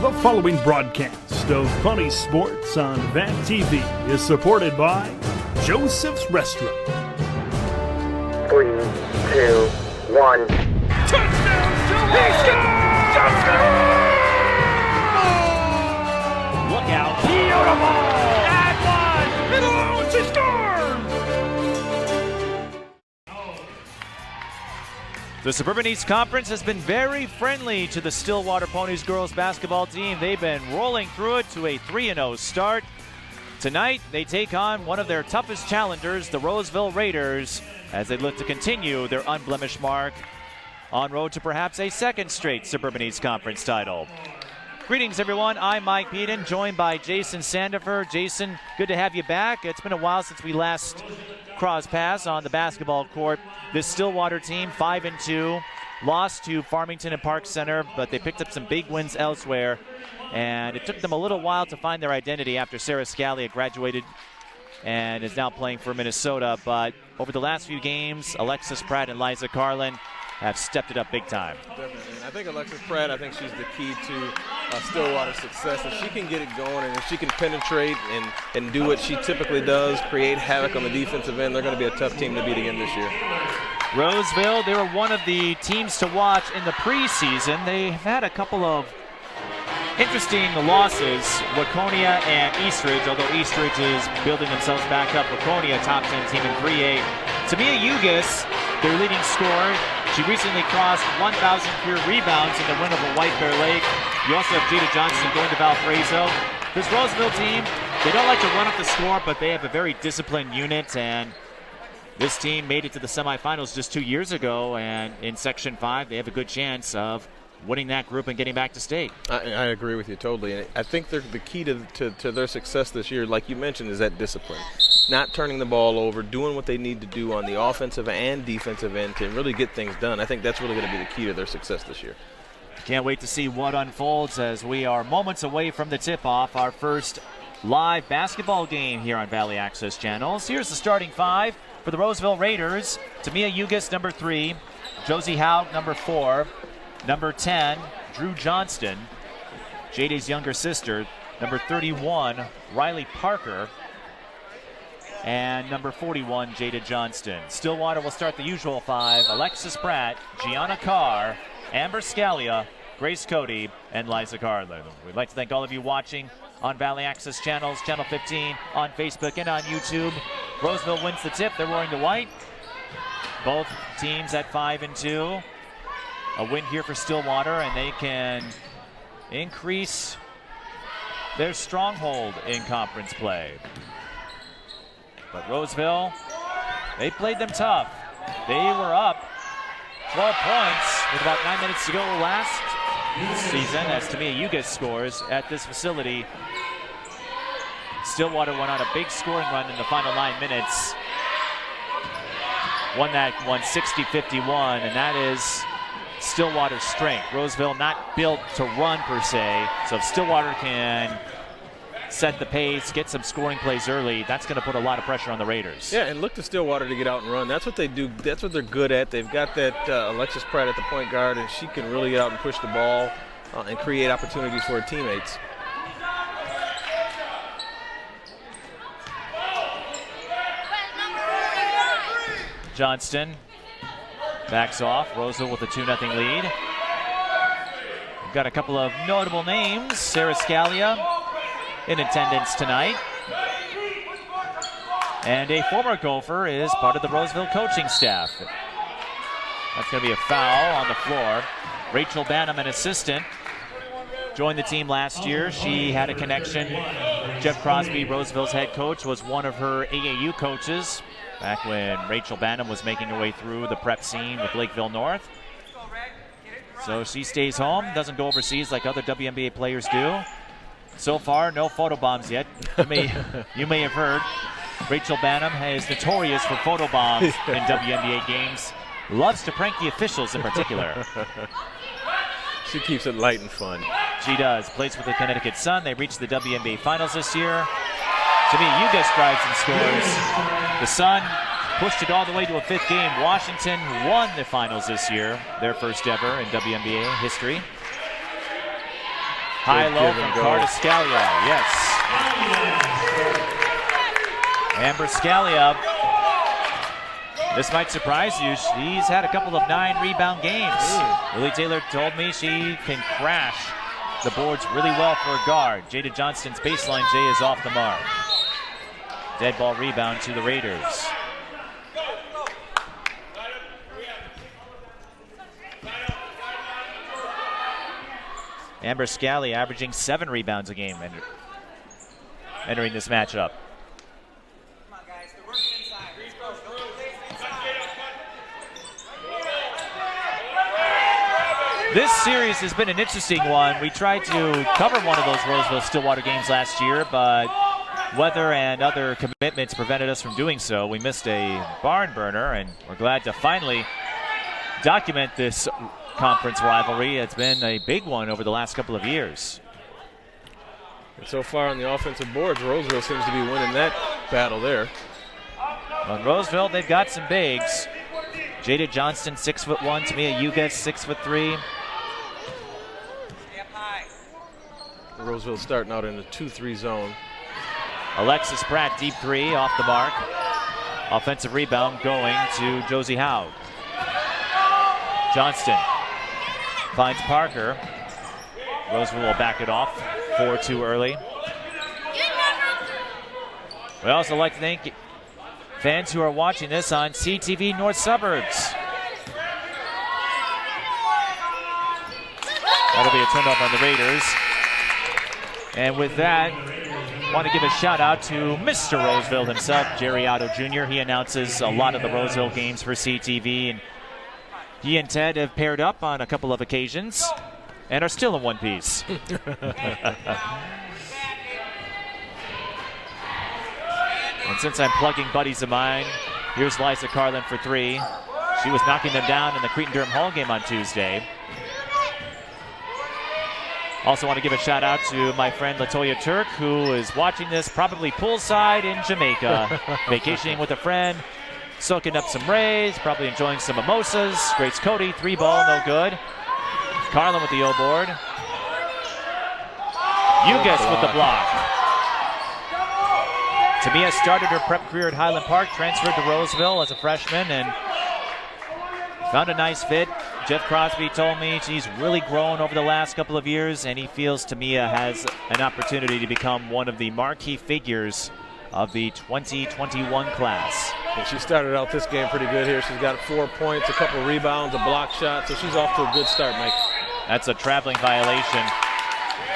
The following broadcast of Funny Sports on VAC TV is supported by Joseph's Restaurant. 3, 2, 1. Touchdown, Stillwater! Look out. Beautiful. That one. Middle, she scores! The Suburban East Conference has been very friendly to the Stillwater Ponies girls basketball team. They've been rolling through it to a 3-0 start. Tonight, they take on one of their toughest challengers, the Roseville Raiders, as they look to continue their unblemished mark en road to perhaps a second straight Suburban East Conference title. Greetings, everyone. I'm Mike Peden, joined by Jason Sandifer. Jason, good to have you back. It's been a while since we last crossed paths on the basketball court. This Stillwater team, 5-2, lost to Farmington and Park Center, but they picked up some big wins elsewhere. And it took them a little while to find their identity after Sarah Scalia graduated and is now playing for Minnesota. But over the last few games, Alexis Pratt and Liza Carlin have stepped it up big time. Definitely. And I think Alexis Pratt, I think she's the key to Stillwater's success. If she can get it going and if she can penetrate and do what she typically does, create havoc on the defensive end, they're going to be a tough team to beat again this year. Roseville, they were one of the teams to watch in the preseason. They've had a couple of interesting losses, Waconia and Eastridge, although Eastridge is building themselves back up. Waconia, top 10 team in 3A. Tamia Ugis, their leading scorer. She recently crossed 1,000 career rebounds in the win over White Bear Lake. You also have Jada Johnson going to Valparaiso. This Roseville team, they don't like to run up the score, but they have a very disciplined unit, and this team made it to the semifinals just 2 years ago, and in Section 5, they have a good chance of winning that group and getting back to state. I agree with you totally. And I think the key to their success this year, like you mentioned, is that discipline. Not turning the ball over, doing what they need to do on the offensive and defensive end to really get things done. I think that's really going to be the key to their success this year. Can't wait to see what unfolds as we are moments away from the tip-off, our first live basketball game here on Valley Access Channels. Here's the starting five for the Roseville Raiders. Tamia Ugis, number 3. Josie Haug, number 4. Number 10, Drew Johnston. Jada's younger sister, number 31, Riley Parker. And number 41, Jada Johnston. Stillwater will start the usual 5. Alexis Pratt, Gianna Carr, Amber Scalia, Grace Cody, and Liza Carlin. We'd like to thank all of you watching on Valley Access Channels, Channel 15, on Facebook and on YouTube. Roseville wins the tip. They're wearing the white. Both teams at 5-2. A win here for Stillwater, and they can increase their stronghold in conference play. But Roseville, they played them tough. They were up 12 points with about 9 minutes to go last season as Tamia Ugis scores at this facility. Stillwater went on a big scoring run in the final 9 minutes. Won that one 60-51, and that is Stillwater's strength. Roseville not built to run per se, so if Stillwater can set the pace, get some scoring plays early, that's going to put a lot of pressure on the Raiders. Yeah, and look to Stillwater to get out and run. That's what they do. That's what they're good at. They've got that Alexis Pratt at the point guard, and she can really get out and push the ball and create opportunities for her teammates. Johnston backs off. Roseville with a 2-0 lead. We've got a couple of notable names. Sarah Scalia in attendance tonight. And a former Gopher is part of the Roseville coaching staff. That's going to be a foul on the floor. Rachel Banham, an assistant, joined the team last year. She had a connection. Jeff Crosby, Roseville's head coach, was one of her AAU coaches back when Rachel Banham was making her way through the prep scene with Lakeville North. So she stays home, doesn't go overseas like other WNBA players do. So far, no photobombs yet. You may have heard Rachel Banham is notorious for photobombs in WNBA games. Loves to prank the officials in particular. She keeps it light and fun. She does. Plays with the Connecticut Sun. They reached the WNBA Finals this year. Tamia Ugis drives and scores. The Sun pushed it all the way to a 5th game. Washington won the finals this year, their first ever in WNBA history. High-low from Scalia. Yes. Amber Scalia. This might surprise you. She's had a couple of 9-rebound games. Lily Taylor told me she can crash the boards really well for a guard. Jada Johnston's baseline J is off the mark. Dead ball rebound to the Raiders. Amber Scalia averaging 7 rebounds a game entering this matchup. This series has been an interesting one. We tried to cover one of those Roseville Stillwater games last year, but weather and other commitments prevented us from doing so. We missed a barn burner, and we're glad to finally document this conference rivalry. It's been a big one over the last couple of years. And so far on the offensive boards, Roseville seems to be winning that battle there. On Roseville, they've got some bigs. Jada Johnston, 6'1", Tamia Yugas, 6'3". Roseville starting out in a 2-3 zone. Alexis Pratt, deep 3, off the mark. Offensive rebound going to Josie Howd. Johnston finds Parker. Roseville will back it off. 4-2 early. We also like to thank fans who are watching this on CTV North Suburbs. That'll be a turnover on the Raiders. And with that, I want to give a shout out to Mr. Roseville himself, Jerry Otto Jr. He announces a lot of the Roseville games for CTV, and he and Ted have paired up on a couple of occasions and are still in one piece. And since I'm plugging buddies of mine, here's Liza Carlin for 3. She was knocking them down in the Cretin-Durham Hall game on Tuesday. Also want to give a shout out to my friend Latoya Turk, who is watching this probably poolside in Jamaica, vacationing with a friend, soaking up some rays, probably enjoying some mimosas. Grace Cody, 3-ball, no good. Carlin with the O-board. Yugas with the block. Tamia started her prep career at Highland Park, transferred to Roseville as a freshman, and found a nice fit. Jeff Crosby told me she's really grown over the last couple of years, and he feels Tamia has an opportunity to become one of the marquee figures of the 2021 class. And she started out this game pretty good here. She's got 4 points, a couple rebounds, a block shot, so she's off to a good start, Mike. That's a traveling violation.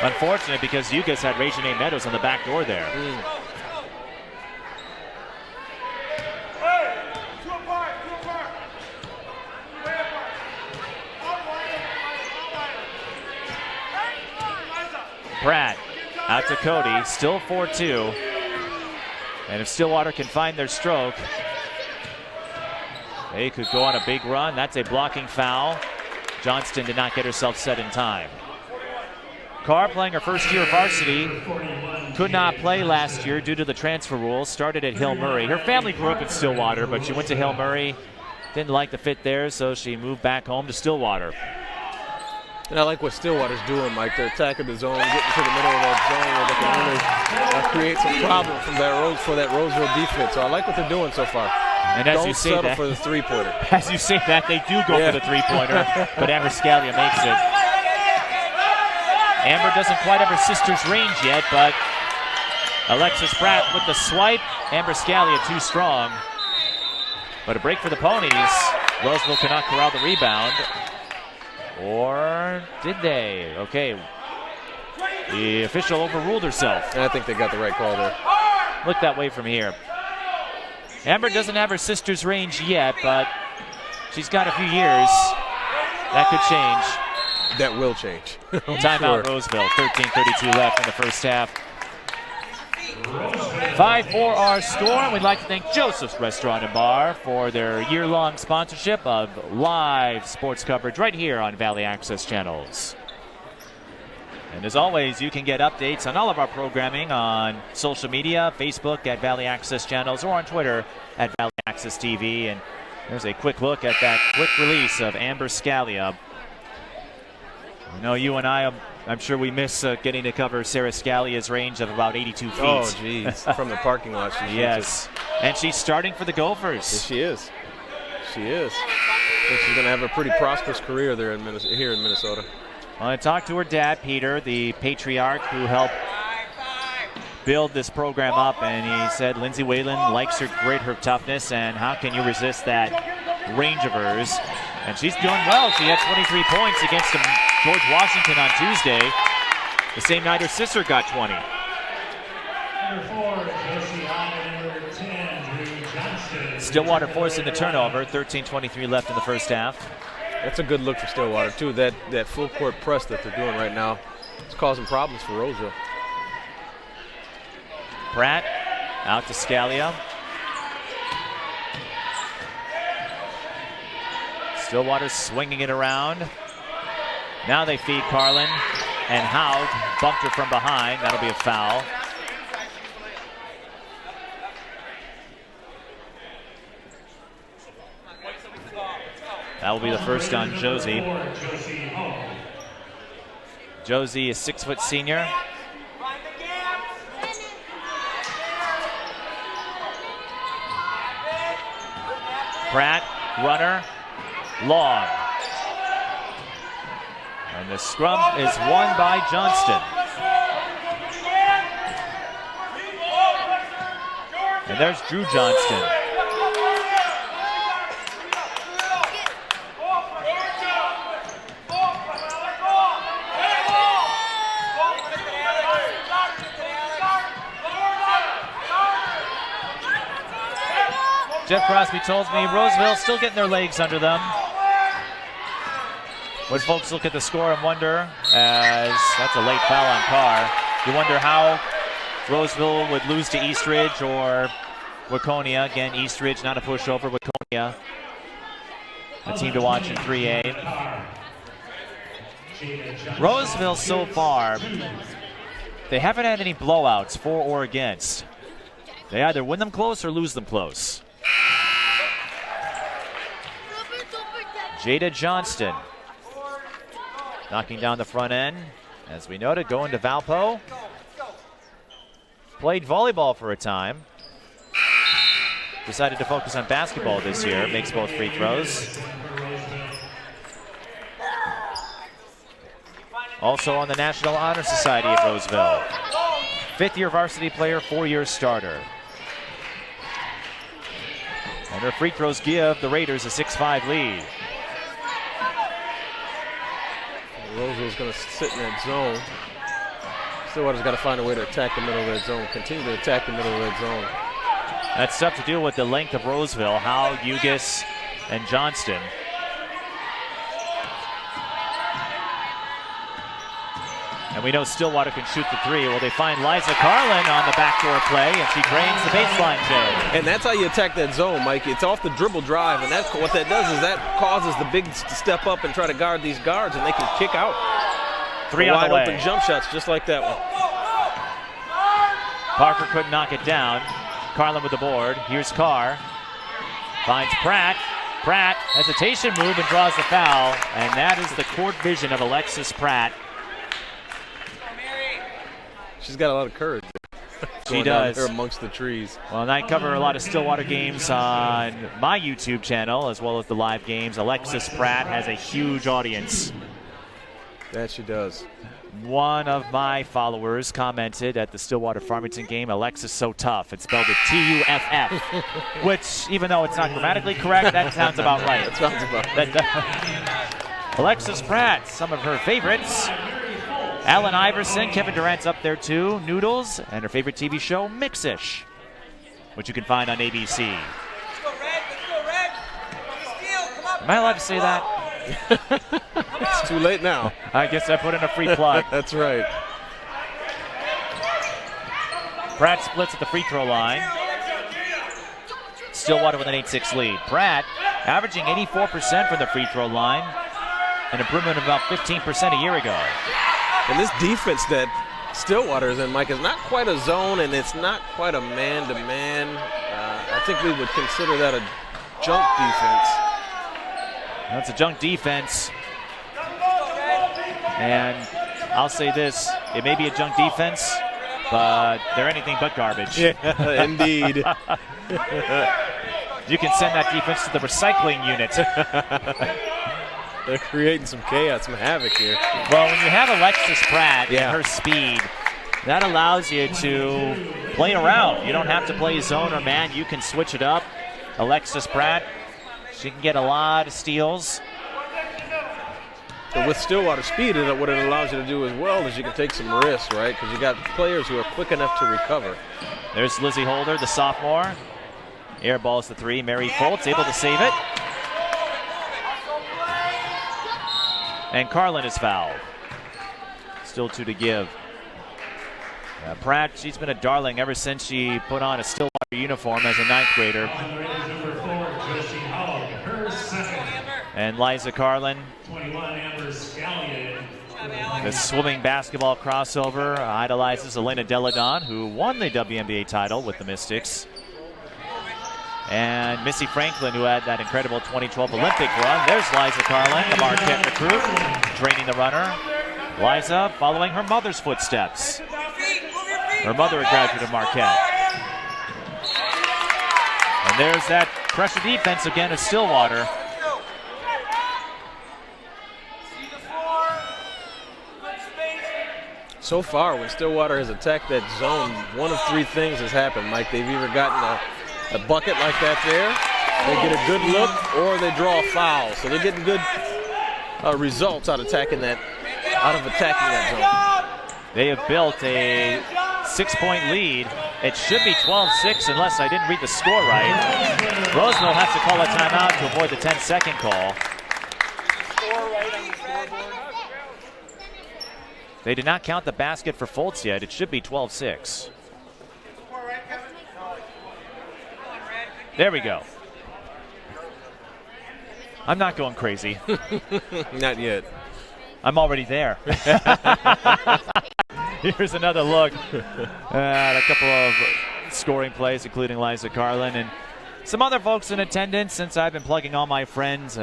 Unfortunate because Yugas had Regine Meadows on the back door there. Pratt out to Cody, still 4-2. And if Stillwater can find their stroke, they could go on a big run. That's a blocking foul. Johnston did not get herself set in time. Carr playing her first year of varsity. Could not play last year due to the transfer rules. Started at Hill Murray. Her family grew up in Stillwater, but she went to Hill Murray. Didn't like the fit there, so she moved back home to Stillwater. And I like what Stillwater's doing, Mike. They're attacking the zone, getting to the middle of that zone where they can really create some problem from that Roseville defense. So I like what they're doing so far. And as Don't you say settle that, for the three-pointer. As you say that, they do go for the three-pointer, but Amber Scalia makes it. Amber doesn't quite have her sister's range yet, but Alexis Pratt with the swipe. Amber Scalia too strong. But a break for the Ponies. Roseville cannot corral the rebound. Or did they? Okay. The official overruled herself. And I think they got the right call there. Look that way from here. Amber doesn't have her sister's range yet, but she's got a few years. That could change. That will change. Timeout Roseville. 13:32 left in the first half. 5-4 our score, and we'd like to thank Joseph's Restaurant and Bar for their year-long sponsorship of live sports coverage right here on Valley Access Channels. And as always, you can get updates on all of our programming on social media, Facebook at Valley Access Channels, or on Twitter at Valley Access TV. And there's a quick look at that quick release of Amber Scalia. I know you and I I'm sure we miss getting to cover Sarah Scalia's range of about 82 feet. Oh, geez. From the parking lot. Yes. And she's starting for the Gophers. Yes, she is. She is. I think she's going to have a pretty prosperous career there here in Minnesota. Well, I talked to her dad, Peter, the patriarch who helped build this program up, and he said Lindsay Whalen likes her toughness, and how can you resist that range of hers? And she's doing well. She had 23 points against George Washington on Tuesday. The same night her sister got 20. Stillwater forcing the turnover, 13:23 left in the first half. That's a good look for Stillwater, too. That full court press that they're doing right now is causing problems for Roseville. Pratt out to Scalia. Stillwater swinging it around. Now they feed Carlin, and Haug bumped her from behind. That'll be a foul. That will be the first on Josie. Josie, a 6-foot senior. Pratt, runner, long. And the scrum is won by Johnston. And there's Drew Johnston. Jeff Crosby told me Roseville's still getting their legs under them. When folks look at the score and wonder, as that's a late foul on Carr, you wonder how Roseville would lose to Eastridge or Waconia. Again, Eastridge not a pushover, Waconia a team to watch in 3A. Roseville so far, they haven't had any blowouts for or against. They either win them close or lose them close. Jada Johnston knocking down the front end. As we noted, going to Valpo. Played volleyball for a time. Decided to focus on basketball this year. Makes both free throws. Also on the National Honor Society of Roseville. 5th-year varsity player, 4-year starter. And her free throws give the Raiders a 6-5 lead. Roseville's going to sit in that zone. Stillwater's got to find a way to attack the middle of that zone. Continue to attack the middle of that zone. That's tough to do with the length of Roseville. Howe, Ugis, and Johnston. And we know Stillwater can shoot the three. Well, they find Liza Carlin on the backdoor play, and she drains the baseline jam. And that's how you attack that zone, Mike. It's off the dribble drive, and that's what that does is that causes the bigs to step up and try to guard these guards, and they can kick out. 3 on the way. Wide open jump shots just like that one. Parker couldn't knock it down. Carlin with the board. Here's Carr. Finds Pratt. Pratt, hesitation move and draws the foul, and that is the court vision of Alexis Pratt. She's got a lot of courage. She does. There amongst the trees. Well, and I cover a lot of Stillwater games on my YouTube channel as well as the live games. Alexis Pratt has a huge audience. That she does. One of my followers commented at the Stillwater Farmington game, Alexis so tough. It spelled it T-U-F-F, which, even though it's not grammatically correct, that sounds about right. That sounds about right. Alexis Pratt, some of her favorites. Allen Iverson, Kevin Durant's up there too. Noodles, and her favorite TV show, Mix-ish, which you can find on ABC. Am I allowed to say that? It's too late now. I guess I put in a free plug. That's right. Pratt splits at the free throw line. Stillwater with an 8-6 lead. Pratt averaging 84% from the free throw line, an improvement of about 15% a year ago. And this defense that Stillwater is in, Mike, is not quite a zone, and it's not quite a man-to-man. I think we would consider that a junk defense. That's a junk defense. And I'll say this. It may be a junk defense, but they're anything but garbage. Yeah, indeed. You can send that defense to the recycling unit. They're creating some chaos, some havoc here. Well, when you have Alexis Pratt and her speed, that allows you to play around. You don't have to play zone or man. You can switch it up. Alexis Pratt, she can get a lot of steals. But with Stillwater speed, what it allows you to do as well is you can take some risks, right? Because you got players who are quick enough to recover. There's Lizzie Holder, the sophomore. Air balls the three. Mary Foltz able to save it. And Carlin is fouled. Still 2 to give. Pratt, she's been a darling ever since she put on a Stillwater uniform as a 9th grader. And Liza Carlin, the swimming basketball crossover, idolizes Elena Deladon, who won the WNBA title with the Mystics. And Missy Franklin, who had that incredible 2012 Olympic run. There's Liza Carlin, the Marquette recruit, training the runner. Liza following her mother's footsteps. Her mother, a graduate of Marquette. And there's that pressure defense again of Stillwater. So far, when Stillwater has attacked that zone, one of 3 things has happened, Mike. They've either gotten a bucket like that there, they get a good look, or they draw a foul. So they're getting good results out of attacking that zone. They have built a 6-point lead. It should be 12-6 unless I didn't read the score right. Roseville has to call a timeout to avoid the 10-second call. They did not count the basket for Foltz yet. It should be 12-6. There we go. I'm not going crazy. Not yet. I'm already there. Here's another look at a couple of scoring plays, including Liza Carlin and some other folks in attendance since I've been plugging all my friends.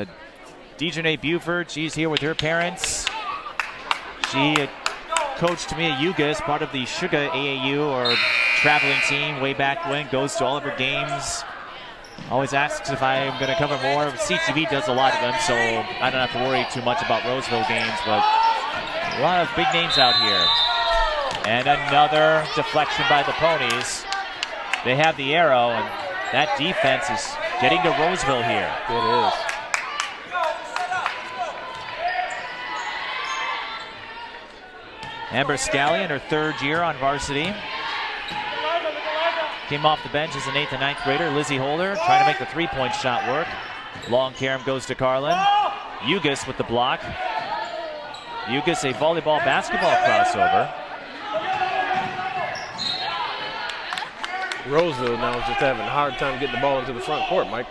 Dejanay Buford, she's here with her parents. She coached me at UGA, part of the Sugar AAU or traveling team way back when, goes to all of her games. Always asks if I'm going to cover more. CTV does a lot of them, so I don't have to worry too much about Roseville games, but a lot of big names out here. And another deflection by the Ponies. They have the arrow, and that defense is getting to Roseville here. It is. Amber Scally in her 3rd year on varsity. Came off the bench as an 8th and 9th grader. Lizzie Holder trying to make the 3-point shot work. Long carom goes to Carlin. Ugas with the block. Ugas a volleyball basketball crossover. Roseville now is just having a hard time getting the ball into the front court, Mike.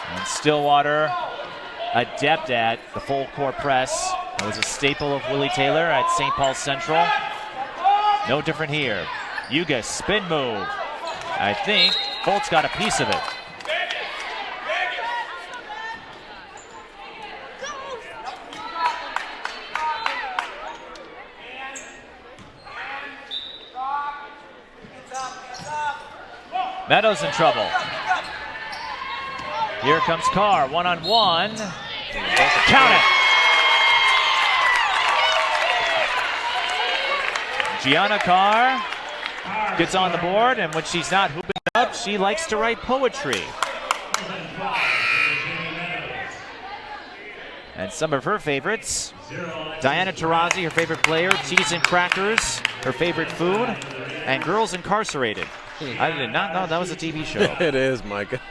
And Stillwater adept at the full court press. That was a staple of Willie Taylor at St. Paul Central. No different here. Ugas spin move. I think Foltz got a piece of it. Meadows in trouble. Here comes Carr, 1-on-1. Count it. Gianna Carr gets on the board, and when she's not hooping up, she likes to write poetry. And some of her favorites. Diana Taurasi, her favorite player. Cheese and crackers, her favorite food. And girls incarcerated. I did not know that was a TV show. It is, Micah.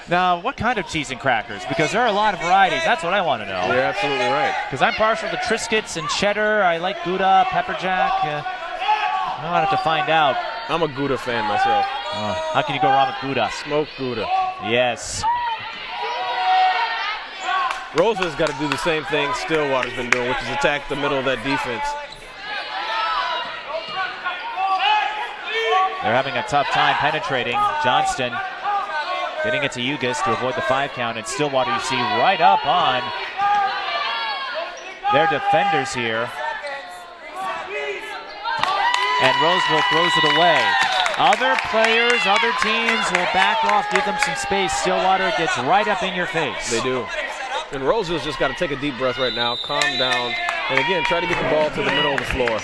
Now, what kind of cheese and crackers? Because there are a lot of varieties. That's what I want to know. You're absolutely right. Because I'm partial to Triscuits and cheddar. I like Gouda, pepper jack. I'll have to find out. I'm a Gouda fan myself. How can you go wrong with Gouda? Smoked Gouda. Yes. Roseville's got to do the same thing Stillwater's been doing, which is attack the middle of that defense. They're having a tough time penetrating. Johnston Getting it to Ugis to avoid the 5 count. And Stillwater, you see, right up on their defenders here. And Roseville throws it away. Other players, other teams will back off, give them some space. Stillwater gets right up in your face. They do. And Roseville's just got to take a deep breath right now, calm down, and again, try to get the ball to the middle of the floor.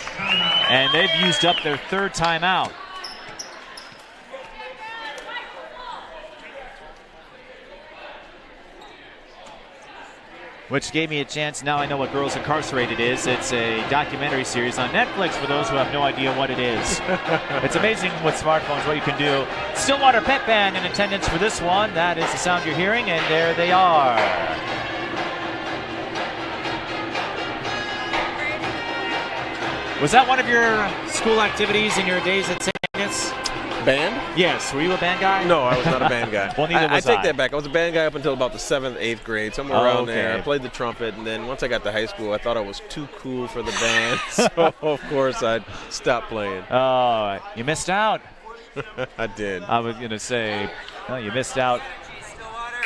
And they've used up their 3rd timeout. Which gave me a chance. Now I know what Girls Incarcerated is. It's a documentary series on Netflix for those who have no idea what it is. It's amazing with smartphones what you can do. Stillwater Pep Band in attendance for this one. That is the sound you're hearing, and there they are. Was that one of your school activities in your days at St. Agnes? Band? Yes. Were you a band guy? No, I was not a band guy. Well, neither was I. take that back. I was a band guy up until about the 7th, 8th grade, somewhere around there. I played the trumpet, and then once I got to high school, I thought I was too cool for the band. So, of course, I stopped playing. Oh, you missed out. I did. I was going to say, no, you missed out.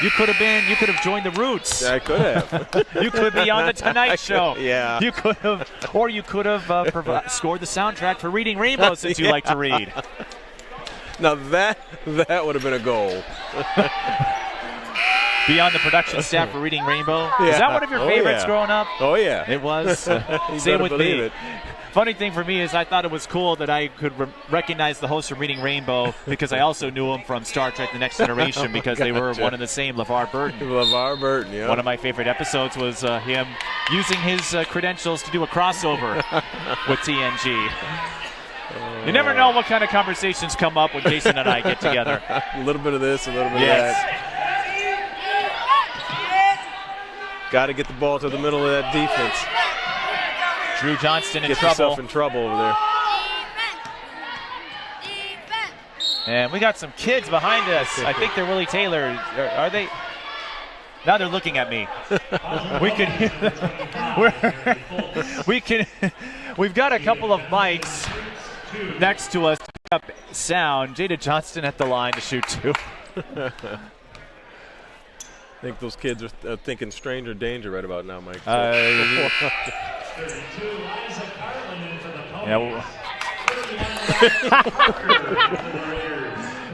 You could have joined the Roots. I could have. You could be on the Tonight Show. Yeah. You could have, or you could have scored the soundtrack for Reading Rainbow since you like to read. Now that would have been a goal. Be on the production staff for Reading Rainbow. Yeah. Is that one of your favorites growing up? Oh, yeah. It was. Same with me. It. Funny thing for me is I thought it was cool that I could recognize the host from Reading Rainbow because I also knew him from Star Trek The Next Generation because they were one and the same, LeVar Burton. LeVar Burton, yeah. One of my favorite episodes was him using his credentials to do a crossover with TNG. You never know what kind of conversations come up when Jason and I get together. A little bit of this, a little bit of that. Got to get the ball to the middle of that defense. Drew Johnston in Get trouble. yourself in trouble over there. And we got some kids behind us. I think they're Willie Taylor. Are they? Now they're looking at me. We can hear them. We've got a couple of mics next to us to pick up sound. Jada Johnston at the line to shoot 2. I think those kids are thinking stranger danger right about now, Mike. Yeah.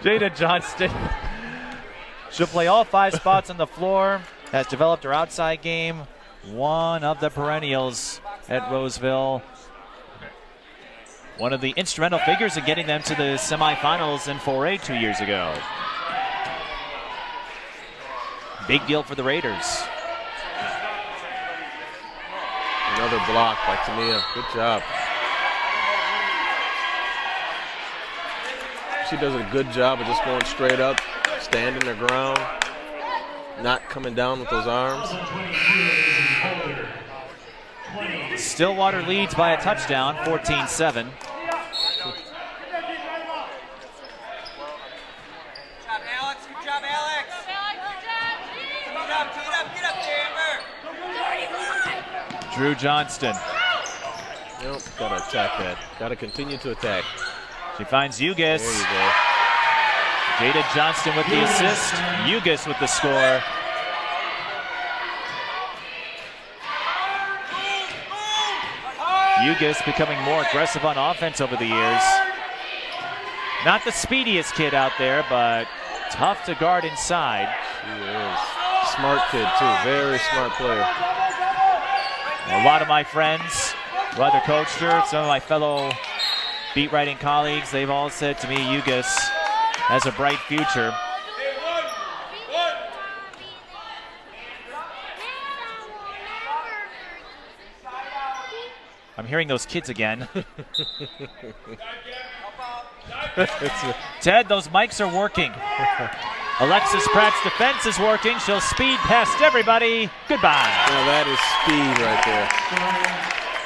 Jada Johnston. She'll play all 5 spots on the floor. Has developed her outside game. One of the perennials at Roseville. One of the instrumental figures in getting them to the semifinals in 4A 2 years ago. Big deal for the Raiders. Another block by Tamia. Good job. She does a good job of just going straight up, standing her ground, not coming down with those arms. Stillwater leads by a touchdown, 14-7. Drew Johnston. Yep, gotta attack that. Gotta continue to attack. She finds Ugis. There you go. Jada Johnston with the assist. Ugis with the score. Ugis becoming more aggressive on offense over the years. Not the speediest kid out there, but tough to guard inside. She is. Smart kid, too. Very smart player. A lot of my friends who either coached her, some of my fellow beat writing colleagues, they've all said to me, Ugis has a bright future. I'm hearing those kids again. Ted, those mics are working. Alexis Pratt's defense is working. She'll speed past everybody. Goodbye. Now that is speed right there.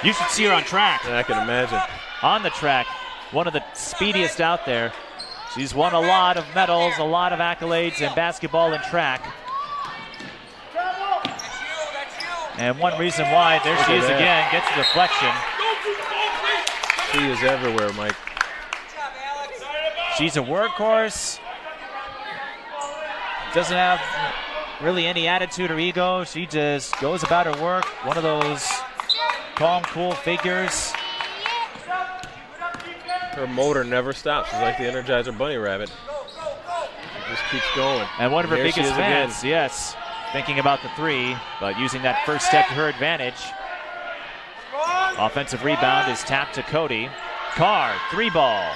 You should see her on track. I can imagine. On the track, one of the speediest out there. She's won a lot of medals, a lot of accolades in basketball and track. And one reason why, there she is again, gets a deflection. She is everywhere, Mike. doesn't have really any attitude or ego. She just goes about her work. One of those calm, cool figures. Her motor never stops. It's like the Energizer Bunny Rabbit. It just keeps going. And one of her There she biggest is again. fans, yes, thinking about the three, but using that first step to her advantage. Offensive rebound is tapped to Cody. Carr, 3-ball.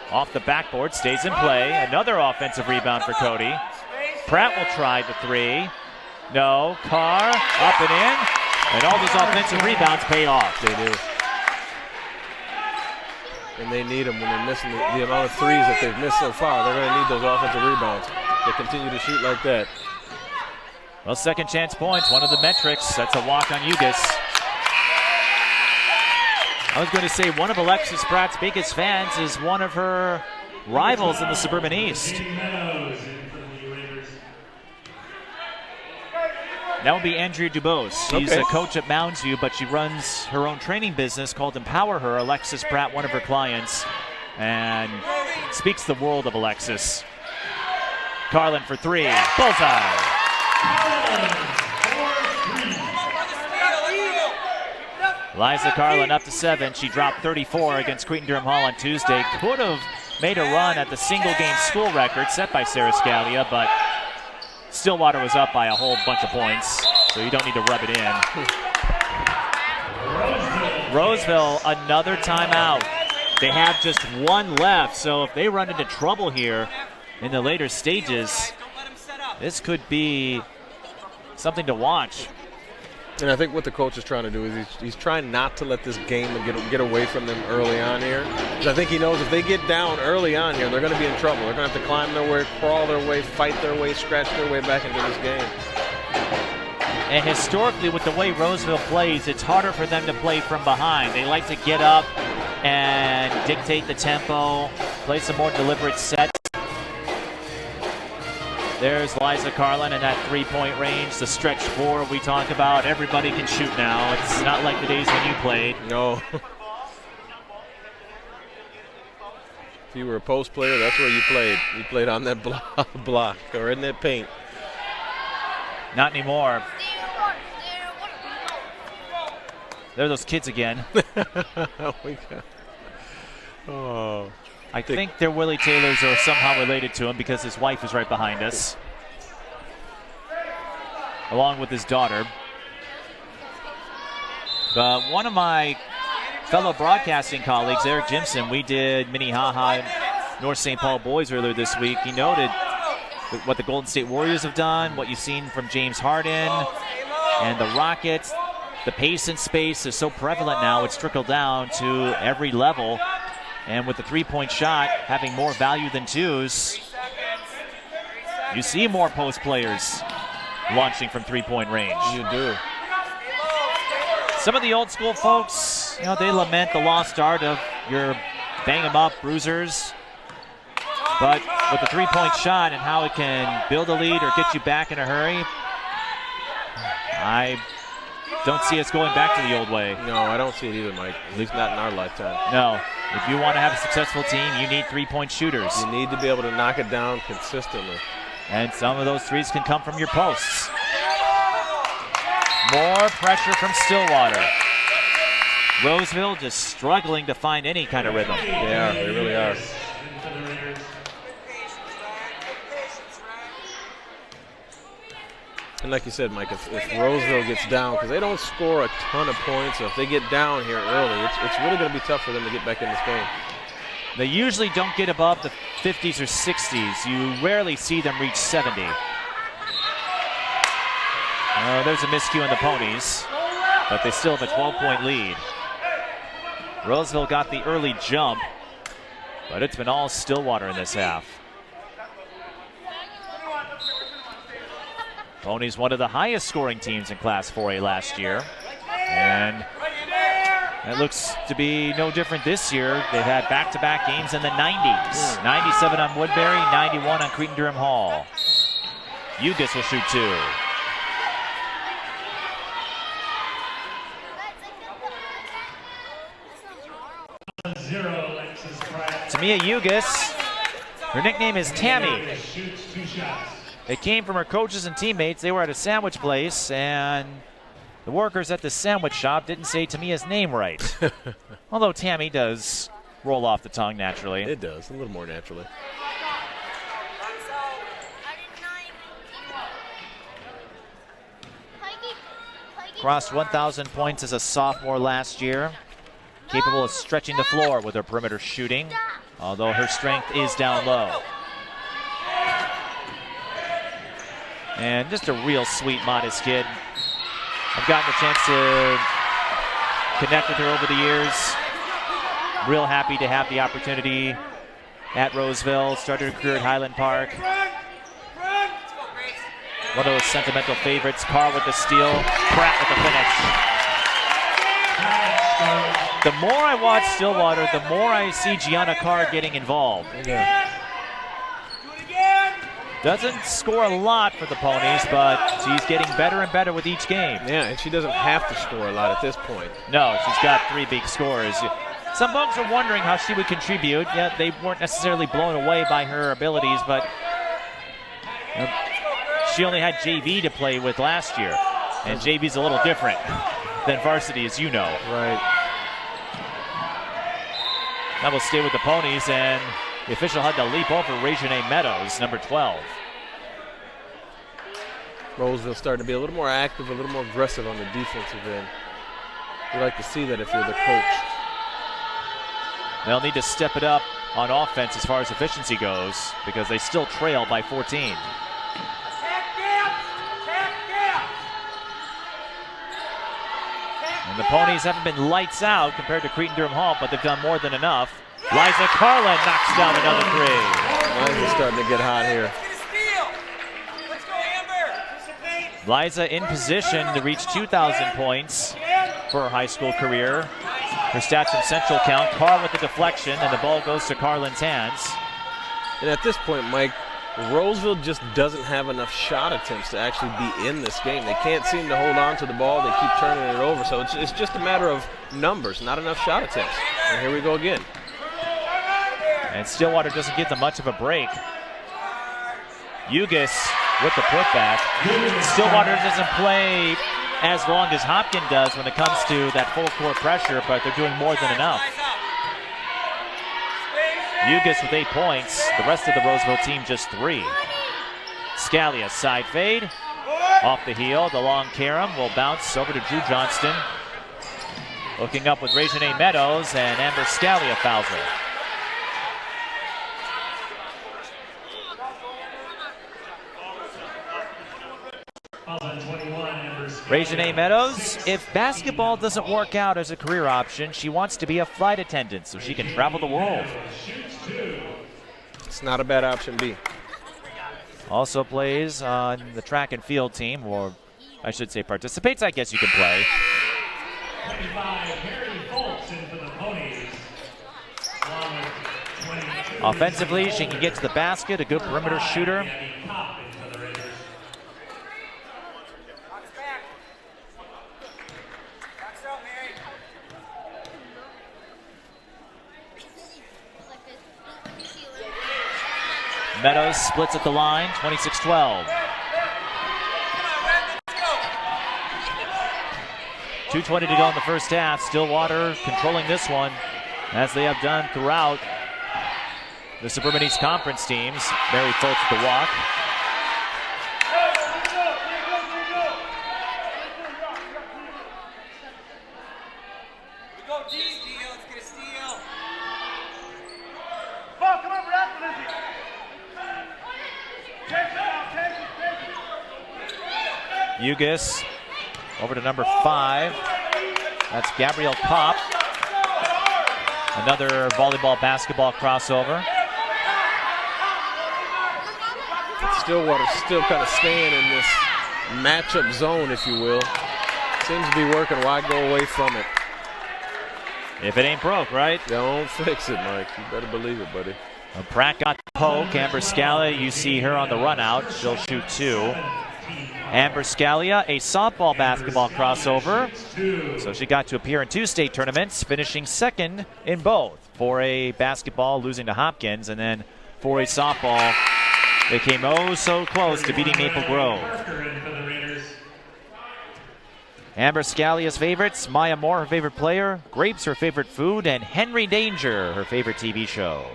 Off the backboard, stays in play. Another offensive rebound for Cody. Pratt will try the 3. No, Carr, up and in. And all these offensive rebounds pay off. They do. And they need them when they're missing the amount of threes that they've missed so far. They're going to need those offensive rebounds. They continue to shoot like that. Well, second chance points, one of the metrics. That's a walk on Ugis. I was going to say one of Alexis Pratt's biggest fans is one of her rivals in the Suburban East. That would be Andrea Dubose. She's a coach at Mounds View, but she runs her own training business called Empower Her. Alexis Pratt, one of her clients, and speaks the world of Alexis. Carlin for 3. Bullseye. Liza Carlin up to 7. She dropped 34 against Cretin-Durham Hall on Tuesday. Could have made a run at the single-game school record set by Sarah Scalia, but Stillwater was up by a whole bunch of points, so you don't need to rub it in. Roseville, another timeout. They have just one left, so if they run into trouble here in the later stages, this could be something to watch. And I think what the coach is trying to do is he's trying not to let this game get away from them early on here. Because I think he knows if they get down early on here, they're going to be in trouble. They're going to have to climb their way, crawl their way, fight their way, scratch their way back into this game. And historically, with the way Roseville plays, it's harder for them to play from behind. They like to get up and dictate the tempo, play some more deliberate sets. There's Liza Carlin in that three-point range, the stretch 4 we talk about. Everybody can shoot now. It's not like the days when you played. No. If you were a post player, that's where you played. You played on that block or in that paint. Not anymore. There are those kids again. Oh. I think they're Willie Taylors or somehow related to him because his wife is right behind us, along with his daughter. One of my fellow broadcasting colleagues, Eric Jimson, we did Minnehaha North St. Paul boys earlier this week. He noted what the Golden State Warriors have done, what you've seen from James Harden and the Rockets. The pace and space is so prevalent now, it's trickled down to every level. And with the three-point shot having more value than twos, you see more post players launching from three-point range. You do. Some of the old school folks, they lament the lost art of your bang-em-up bruisers. But with the three-point shot and how it can build a lead or get you back in a hurry, I don't see us going back to the old way. No, I don't see it either, Mike. At least not in our lifetime. No. If you want to have a successful team, you need three-point shooters. You need to be able to knock it down consistently. And some of those threes can come from your posts. More pressure from Stillwater. Roseville just struggling to find any kind of rhythm. They are. They really are. And like you said, Mike, if Roseville gets down, because they don't score a ton of points, so if they get down here early, it's really going to be tough for them to get back in this game. They usually don't get above the 50s or 60s. You rarely see them reach 70. There's a miscue on the Ponies, but they still have a 12-point lead. Roseville got the early jump, but it's been all Stillwater in this half. Ponies, one of the highest scoring teams in Class 4A last year. And it looks to be no different this year. They've had back-to-back games in the 90s. 97 on Woodbury, 91 on Cretin-Durham Hall. Ugis will shoot 2. Tamia Ugis, her nickname is Tammy. It came from her coaches and teammates. They were at a sandwich place, and the workers at the sandwich shop didn't say Tamia's name right. Although Tammy does roll off the tongue naturally. It does, a little more naturally. Crossed 1,000 points as a sophomore last year. Capable of stretching the floor with her perimeter shooting, although her strength is down low. And just a real sweet, modest kid. I've gotten a chance to connect with her over the years. Real happy to have the opportunity at Roseville. Started her career at Highland Park. One of those sentimental favorites. Carr with the steal, Pratt with the finish. The more I watch Stillwater, the more I see Gianna Carr getting involved. Yeah. Doesn't score a lot for the Ponies, but she's getting better and better with each game. Yeah, and she doesn't have to score a lot at this point. No, she's got 3 big scores. Some folks are wondering how she would contribute. Yeah, they weren't necessarily blown away by her abilities, but she only had JV to play with last year, and JV's a little different than varsity, as you know. Right. Now we'll stay with the Ponies, and the official had to leap over Reginae Meadows, number 12. Roseville starting to be a little more active, a little more aggressive on the defensive end. You like to see that if you're the coach. They'll need to step it up on offense as far as efficiency goes, because they still trail by 14. And the Ponies haven't been lights out compared to Cretin-Durham Hall, but they've done more than enough. Liza Carlin knocks down another 3. Liza's starting to get hot here. Liza in position to reach 2,000 points for her high school career. Her stats from Central count. Carr with the deflection, and the ball goes to Carlin's hands. And at this point, Mike, Roseville just doesn't have enough shot attempts to actually be in this game. They can't seem to hold on to the ball. They keep turning it over. So it's just a matter of numbers, not enough shot attempts. And here we go again. And Stillwater doesn't give them much of a break. Ugis with the putback. Stillwater doesn't play as long as Hopkins does when it comes to that full court pressure, but they're doing more than enough. Ugis with 8 points. The rest of the Roseville team just 3. Scalia side fade. Off the heel. The long carom will bounce over to Drew Johnston. Looking up with Reginae Meadows, and Amber Scalia fouls her. Reginae Meadows, if basketball doesn't work out as a career option, she wants to be a flight attendant so she can travel the world. It's not a bad option B. Also plays on the track and field team, or I should say participates, I guess you can play. Offensively, she can get to the basket, a good perimeter shooter. Meadows splits at the line, 26-12. 2:20 to go in the first half. Stillwater controlling this one, as they have done throughout the Suburban East Conference teams. Mary Foltz at the walk. Ugis over to number 5. That's Gabrielle Kopp. Another volleyball basketball crossover. Stillwater still kind of staying in this matchup zone, if you will. Seems to be working. Why go away from it? If it ain't broke, right? Don't fix it, Mike. You better believe it, buddy. Pratt got the poke. Amber Scalia, you see her on the run out. She'll shoot 2. Amber Scalia, a softball basketball crossover. So she got to appear in 2 state tournaments, finishing 2nd in both. For a basketball, losing to Hopkins, and then for a softball, They came oh so close to beating Maple Grove. Amber Scalia's favorites, Maya Moore, her favorite player, grapes, her favorite food, and Henry Danger, her favorite TV show.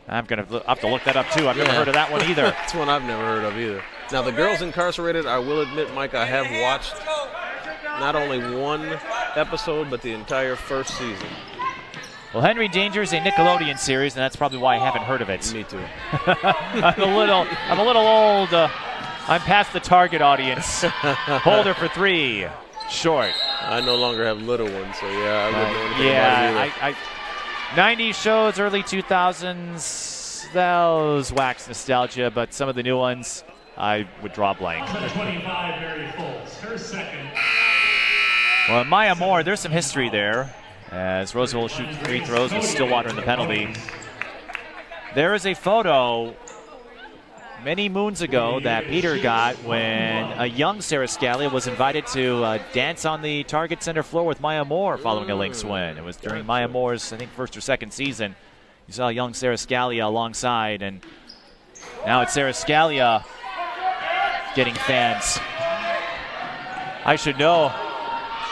I'm going to have to look that up, too. I've never heard of that one either. That's one I've never heard of either. Now, the girls incarcerated, I will admit, Mike, I have watched not only one episode, but the entire first season. Well, Henry Danger is a Nickelodeon series, and that's probably why I haven't heard of it. Me too. I'm a little old. I'm past the target audience. Holder for 3. Short. I no longer have little ones, so yeah, I wouldn't know anything about it either. 90s shows, early 2000s, those wax nostalgia, but some of the new ones, I would draw blank. 25, Mary Foltz, her second. Well, Maya Moore, there's some history there, as Roseville will shoot 3 throws with Stillwater in the penalty. There is a photo many moons ago that Peter got when a young Sarah Scalia was invited to dance on the Target Center floor with Maya Moore following a Lynx win. It was during Maya Moore's, I think, first or second season. You saw young Sarah Scalia alongside, and now it's Sarah Scalia getting fans. I should know.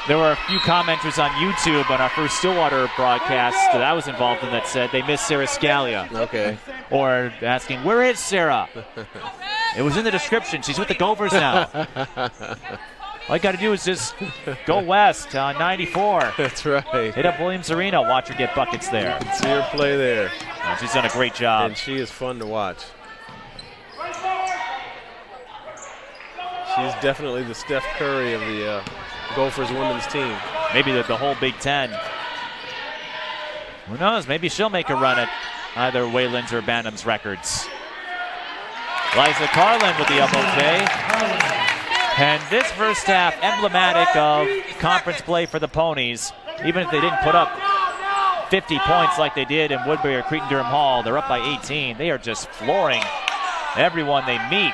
There were a few commenters on YouTube on our first Stillwater broadcast that I was involved in that said they miss Sarah Scalia. Okay. Or asking, where is Sarah? It was in the description. She's with the Gophers now. All you got to do is just go west on 94. That's right. Hit up Williams Arena. Watch her get buckets there. See her play there. She's done a great job. And she is fun to watch. She's definitely the Steph Curry of the Gophers women's team. Maybe the whole Big Ten. Who knows? Maybe she'll make a run at either Wayland's or Bantam's records. Liza Carlin with the elbow K. And this first half emblematic of conference play for the Ponies. Even if they didn't put up 50 points like they did in Woodbury or Cretin-Durham Hall, they're up by 18. They are just flooring everyone they meet.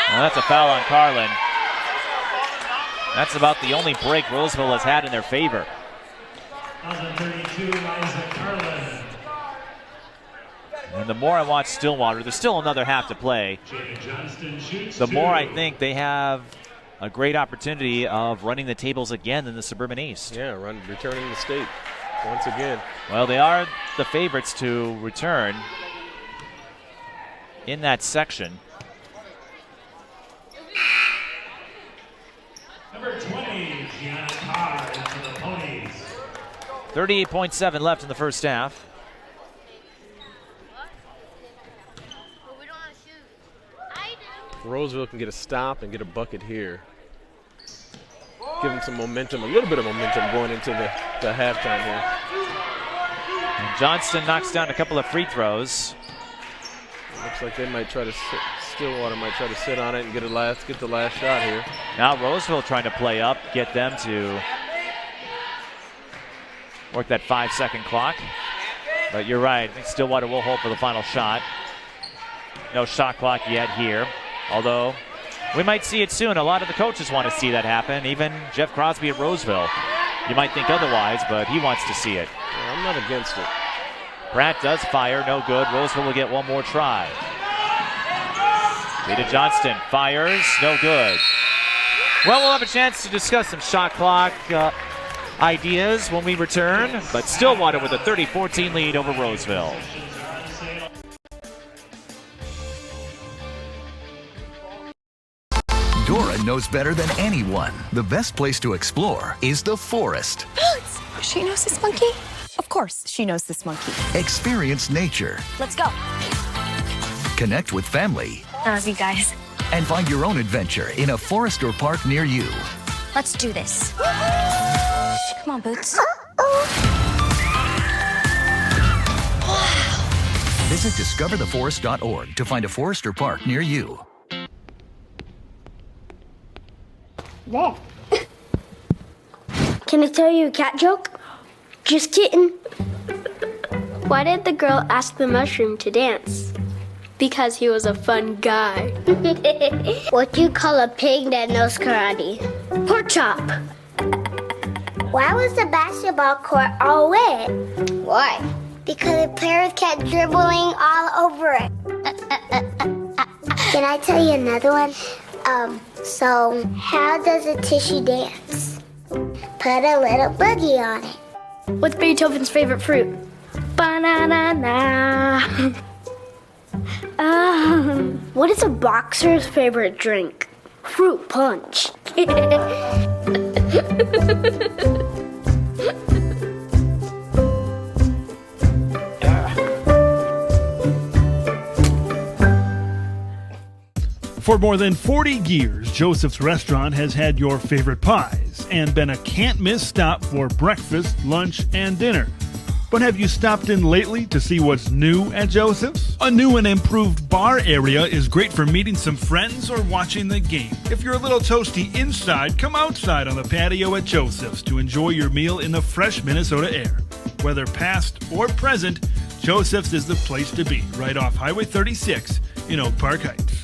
Well, that's a foul on Carlin. That's about the only break Roseville has had in their favor. 32, Liza Carlin. And the more I watch Stillwater, there's still another half to play. The more I think they have a great opportunity of running the tables again in the Suburban East. Yeah, returning the state once again. Well, they are the favorites to return in that section. Number 20, Gianna Carr for the Ponies. 38.7 left in the first half. Roseville can get a stop and get a bucket here. Give them some momentum, a little bit of momentum going into the halftime here. And Johnston knocks down a couple of free throws. Looks like they might try to Stillwater might try to sit on it and get the last shot here. Now Roseville trying to play up, get them to work that 5-second clock. But you're right, I think Stillwater will hold for the final shot. No shot clock yet here, although we might see it soon. A lot of the coaches want to see that happen, even Jeff Crosby at Roseville. You might think otherwise, but he wants to see it. Yeah, I'm not against it. Pratt does fire, no good. Roseville will get one more try. Rita Johnston fires, no good. Well, we'll have a chance to discuss some shot clock ideas when we return, but Stillwater with a 30-14 lead over Roseville. Dora knows better than anyone. The best place to explore is the forest. Boots! She knows this monkey? Of course, she knows this monkey. Experience nature. Let's go. Connect with family. I love you guys. And find your own adventure in a forest or park near you. Let's do this. Come on, Boots. Wow. Visit discovertheforest.org to find a forest or park near you. There. Can I tell you a cat joke? Just kidding. Why did the girl ask the mushroom to dance? Because he was a fun guy. What do you call a pig that knows karate? Pork chop. Why was the basketball court all wet? Why? because the players kept dribbling all over it. Can I tell you another one? So how does a tissue dance? Put a little boogie on it. What's Beethoven's favorite fruit? Banana. What is a boxer's favorite drink? Fruit punch. For more than 40 years, Joseph's Restaurant has had your favorite pies and been a can't-miss stop for breakfast, lunch, and dinner. But have you stopped in lately to see what's new at Joseph's? A new and improved bar area is great for meeting some friends or watching the game. If you're a little toasty inside, come outside on the patio at Joseph's to enjoy your meal in the fresh Minnesota air. Whether past or present, Joseph's is the place to be, right off Highway 36 in Oak Park Heights.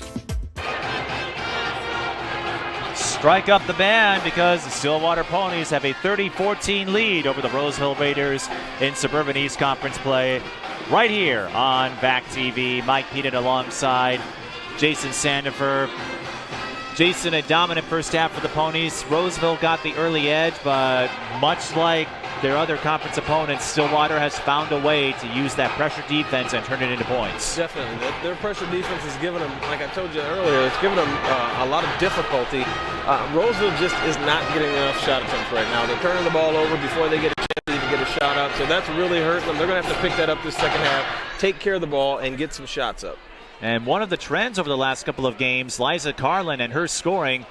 Strike up the band because the Stillwater Ponies have a 30-14 lead over the Roseville Raiders in Suburban East Conference play right here on VAC TV. Mike Peden alongside Jason Sandifer. Jason, a dominant first half for the Ponies. Roseville got the early edge, but much like their other conference opponents, Stillwater has found a way to use that pressure defense and turn it into points. Definitely. Their pressure defense has given them, like I told you earlier, it's given them a lot of difficulty. Roseville just is not getting enough shot attempts right now. They're turning the ball over before they get a chance to even get a shot up, so that's really hurting them. They're going to have to pick that up this second half, take care of the ball, and get some shots up. And one of the trends over the last couple of games, Liza Carlin and her scoring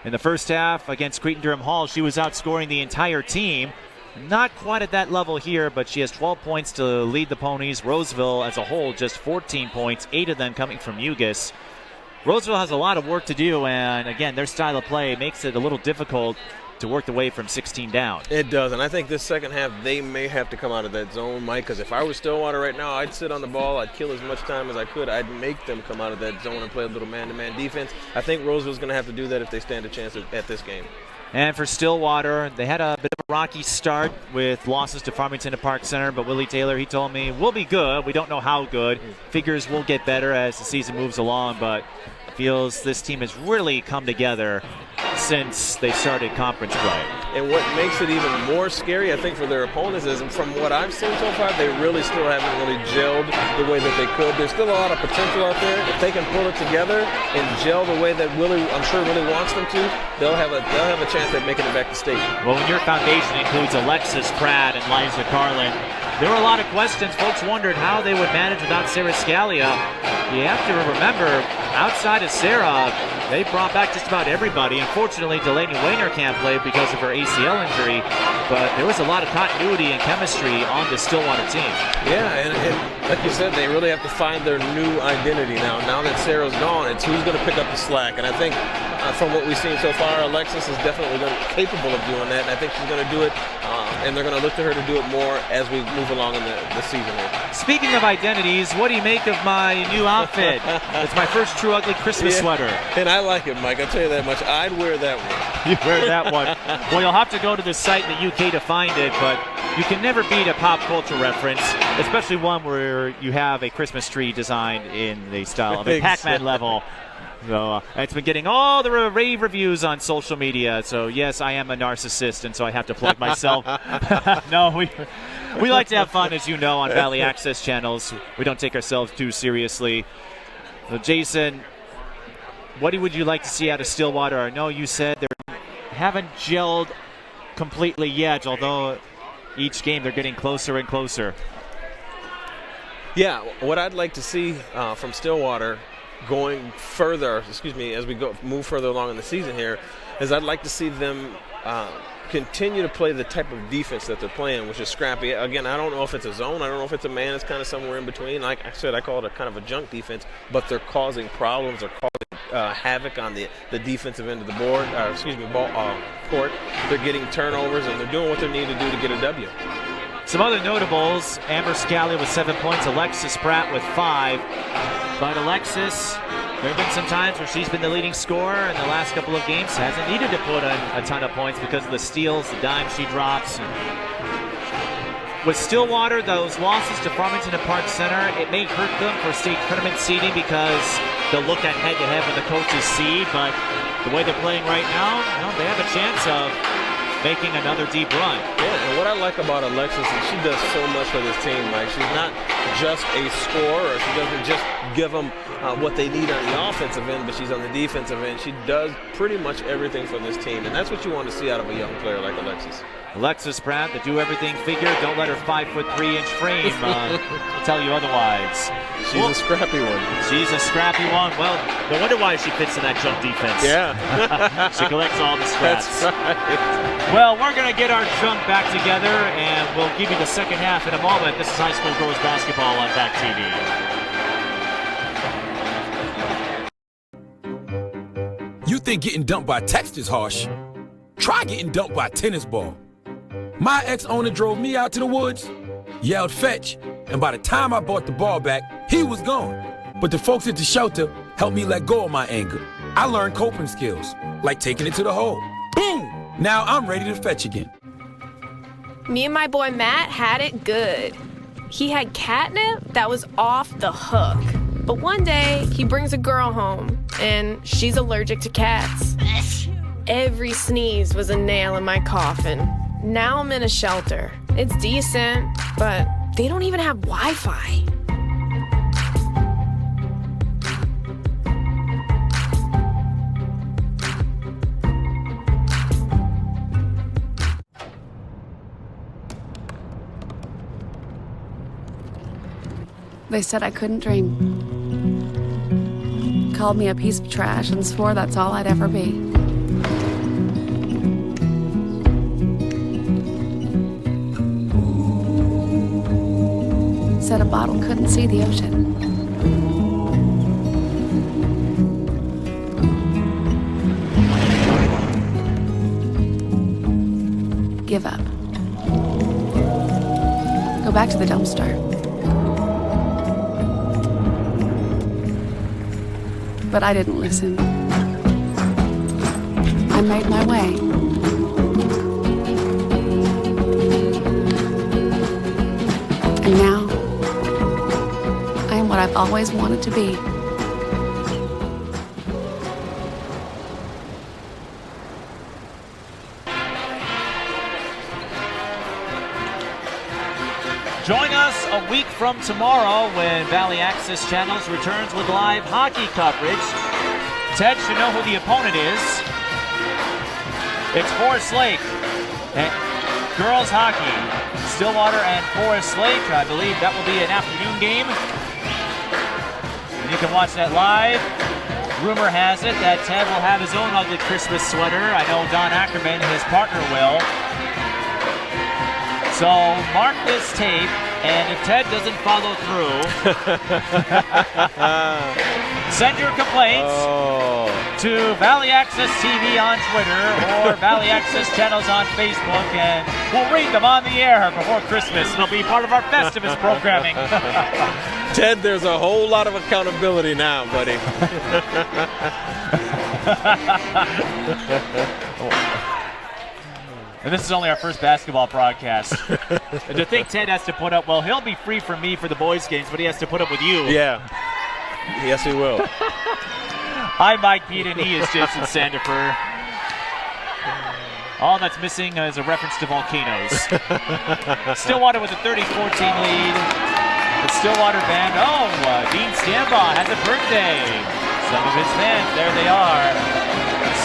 in the first half against Cretin-Durham Hall, she was outscoring the entire team. Not quite at that level here, but she has 12 points to lead the Ponies. Roseville as a whole just 14 points, 8 of them coming from Eugis. Roseville has a lot of work to do, and again, their style of play makes it a little difficult to work the way from 16 down. It does, and I think this second half they may have to come out of that zone, Mike, because if I were Stillwater right now, I'd sit on the ball, I'd kill as much time as I could, I'd make them come out of that zone and play a little man-to-man defense. I think Roseville's going to have to do that if they stand a chance at this game. And for Stillwater, they had a bit of a rocky start with losses to Farmington and Park Center, but Willie Taylor, he told me, we'll be good. We don't know how good. Figures we'll get better as the season moves along, but feels this team has really come together since they started conference play. And what makes it even more scary, I think, for their opponents is, from what I've seen so far, they really still haven't really gelled the way that they could. There's still a lot of potential out there. If they can pull it together and gel the way that Willie, I'm sure, really wants them to, they'll have a chance at making it back to state. Well, when your foundation includes Alexis Pratt and Liza Carlin, there were a lot of questions. Folks wondered how they would manage without Sarah Scalia. You have to remember, outside of Sarah, they brought back just about everybody. Unfortunately, Delaney Wayner can't play because of her ACL injury, but there was a lot of continuity and chemistry on the Stillwater team. Yeah, and like you said, they really have to find their new identity now. Now that Sarah's gone, it's who's going to pick up the slack. And I think from what we've seen so far, Alexis is definitely capable of doing that, and I think she's going to do it, and they're going to look to her to do it more as we move along in the season here. Speaking of identities, what do you make of my new outfit? It's my first true ugly Christmas sweater. And I like it, Mike. I'll tell you that much. I'd wear that one. You wear that one. Well, you'll have to go to the site in the UK to find it, but you can never beat a pop culture reference, especially one where you have a Christmas tree designed in the style of a Pac-Man level. So it's been getting all the rave reviews on social media. So yes, I am a narcissist, and so I have to plug myself. No, we like to have fun, as you know, on Valley Access channels. We don't take ourselves too seriously. So Jason, what would you like to see out of Stillwater? I know you said they haven't gelled completely yet, although each game they're getting closer and closer. Yeah, what I'd like to see from Stillwater going further, as we move further along in the season here, is I'd like to see them continue to play the type of defense that they're playing, which is scrappy. Again, I don't know if it's a zone. I don't know if it's a man. It's kind of somewhere in between. Like I said, I call it a kind of a junk defense, but they're causing problems. They're causing havoc on the defensive end of the board, court. They're getting turnovers, and they're doing what they need to do to get a W. Some other notables, Amber Scally with 7 points, Alexis Pratt with 5. But Alexis, there have been some times where she's been the leading scorer in the last couple of games. Hasn't needed to put in a ton of points because of the steals, the dimes she drops. With Stillwater, those losses to Farmington and Park Center, it may hurt them for state tournament seeding because they'll look at head-to-head with the coach's seed, but the way they're playing right now, they have a chance of making another deep run. Yeah, and what I like about Alexis is she does so much for this team, Mike. She's not just a scorer. She doesn't just give them what they need on the offensive end, but she's on the defensive end. She does pretty much everything for this team, and that's what you want to see out of a young player like Alexis. Alexis Pratt, the do-everything figure. Don't let her 5'3" frame tell you otherwise. She's a scrappy one. She's a scrappy one. Well, no wonder why she fits in that jump defense. Yeah. She collects all the scraps. That's right. Well, we're going to get our jump back together, and we'll give you the second half in a moment. This is High School Girls Basketball on VAC TV. You think getting dumped by text is harsh? Try getting dumped by a tennis ball. My ex-owner drove me out to the woods, yelled fetch, and by the time I brought the ball back, he was gone. But the folks at the shelter helped me let go of my anger. I learned coping skills, like taking it to the hole. Boom! Now I'm ready to fetch again. Me and my boy Matt had it good. He had catnip that was off the hook. But one day, he brings a girl home, and she's allergic to cats. Every sneeze was a nail in my coffin. Now I'm in a shelter. It's decent, but they don't even have Wi-Fi. They said I couldn't dream. Called me a piece of trash and swore that's all I'd ever be. Said a bottle couldn't see the ocean. Give up. Go back to the dumpster. But I didn't listen. I made my way. And now, I am what I've always wanted to be. Join us a week from tomorrow when Valley Access Channels returns with live hockey coverage. Ted should know who the opponent is. It's Forest Lake. Girls hockey. Stillwater and Forest Lake. I believe that will be an afternoon game. And you can watch that live. Rumor has it that Ted will have his own ugly Christmas sweater. I know Don Ackerman, his partner, will. So mark this tape, and if Ted doesn't follow through, send your complaints to Valley Access TV on Twitter or Valley Access Channels on Facebook, and we'll read them on the air before Christmas. It'll be part of our Festivus programming. Ted, there's a whole lot of accountability now, buddy. And this is only our first basketball broadcast. And to think Ted has to put up, well, he'll be free from me for the boys' games, but he has to put up with you. Yeah. Yes, he will. I'm Mike Pete, and he is Jason Sandifer. All that's missing is a reference to volcanoes. Stillwater with a 30-14 lead. The Stillwater band, Dean Stambaugh has a birthday. Some of his fans, there they are,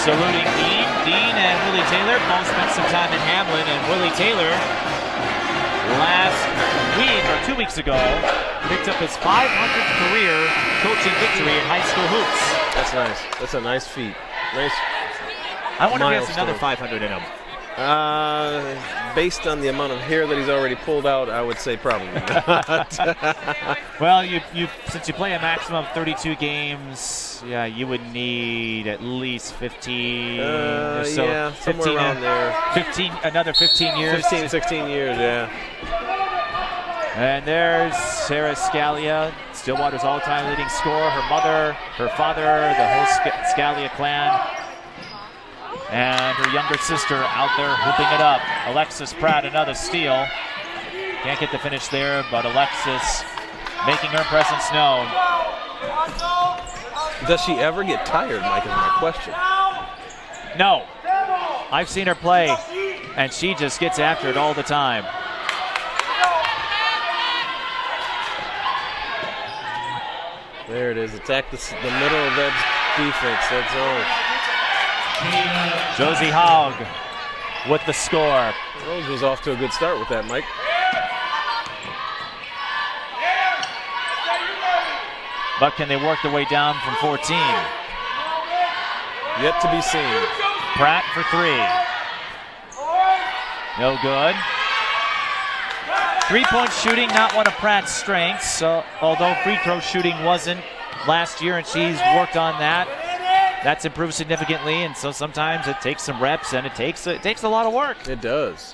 saluting Dean. Dean and Willie Taylor both spent some time in Hamlin, and Willie Taylor last week, or 2 weeks ago, picked up his 500th career coaching victory in high school hoops. That's nice. That's a nice feat. Nice. I wonder if he has another 500 in him. Based on the amount of hair that he's already pulled out, I would say probably not. Well, you since you play a maximum of 32 games, yeah, you would need at least 15 or so. Yeah, somewhere 15, around there. 15, another 15 years. 15, 16 years, yeah. And there's Sarah Scalia, Stillwater's all-time leading scorer. Her mother, her father, the whole Scalia clan. And her younger sister out there hooping it up. Alexis Pratt, another steal. Can't get the finish there, but Alexis making her presence known. Does she ever get tired, Mike, is my question. No. I've seen her play, and she just gets after it all the time. There it is. Attack the middle of that defense. That's all. Josie Haug with the score. Rose was off to a good start with that, Mike. But can they work their way down from 14? Yet to be seen. Pratt for 3. No good. 3-point shooting, not one of Pratt's strengths. So, although free throw shooting wasn't last year, and she's worked on that. That's improved significantly, and so sometimes it takes some reps, and it takes a lot of work. It does.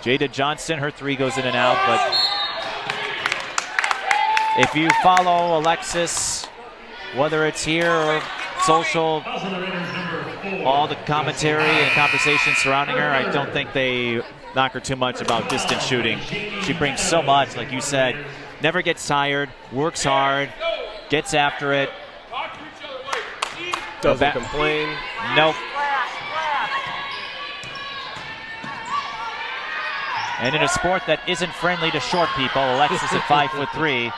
Jada Johnston, her 3 goes in and out, but if you follow Alexis, whether it's here or social, all the commentary and conversation surrounding her, I don't think they knock her too much about distance shooting. She brings so much, like you said, never gets tired, works hard, gets after it. Doesn't complain. Nope. And in a sport that isn't friendly to short people, Alexis at 5'3",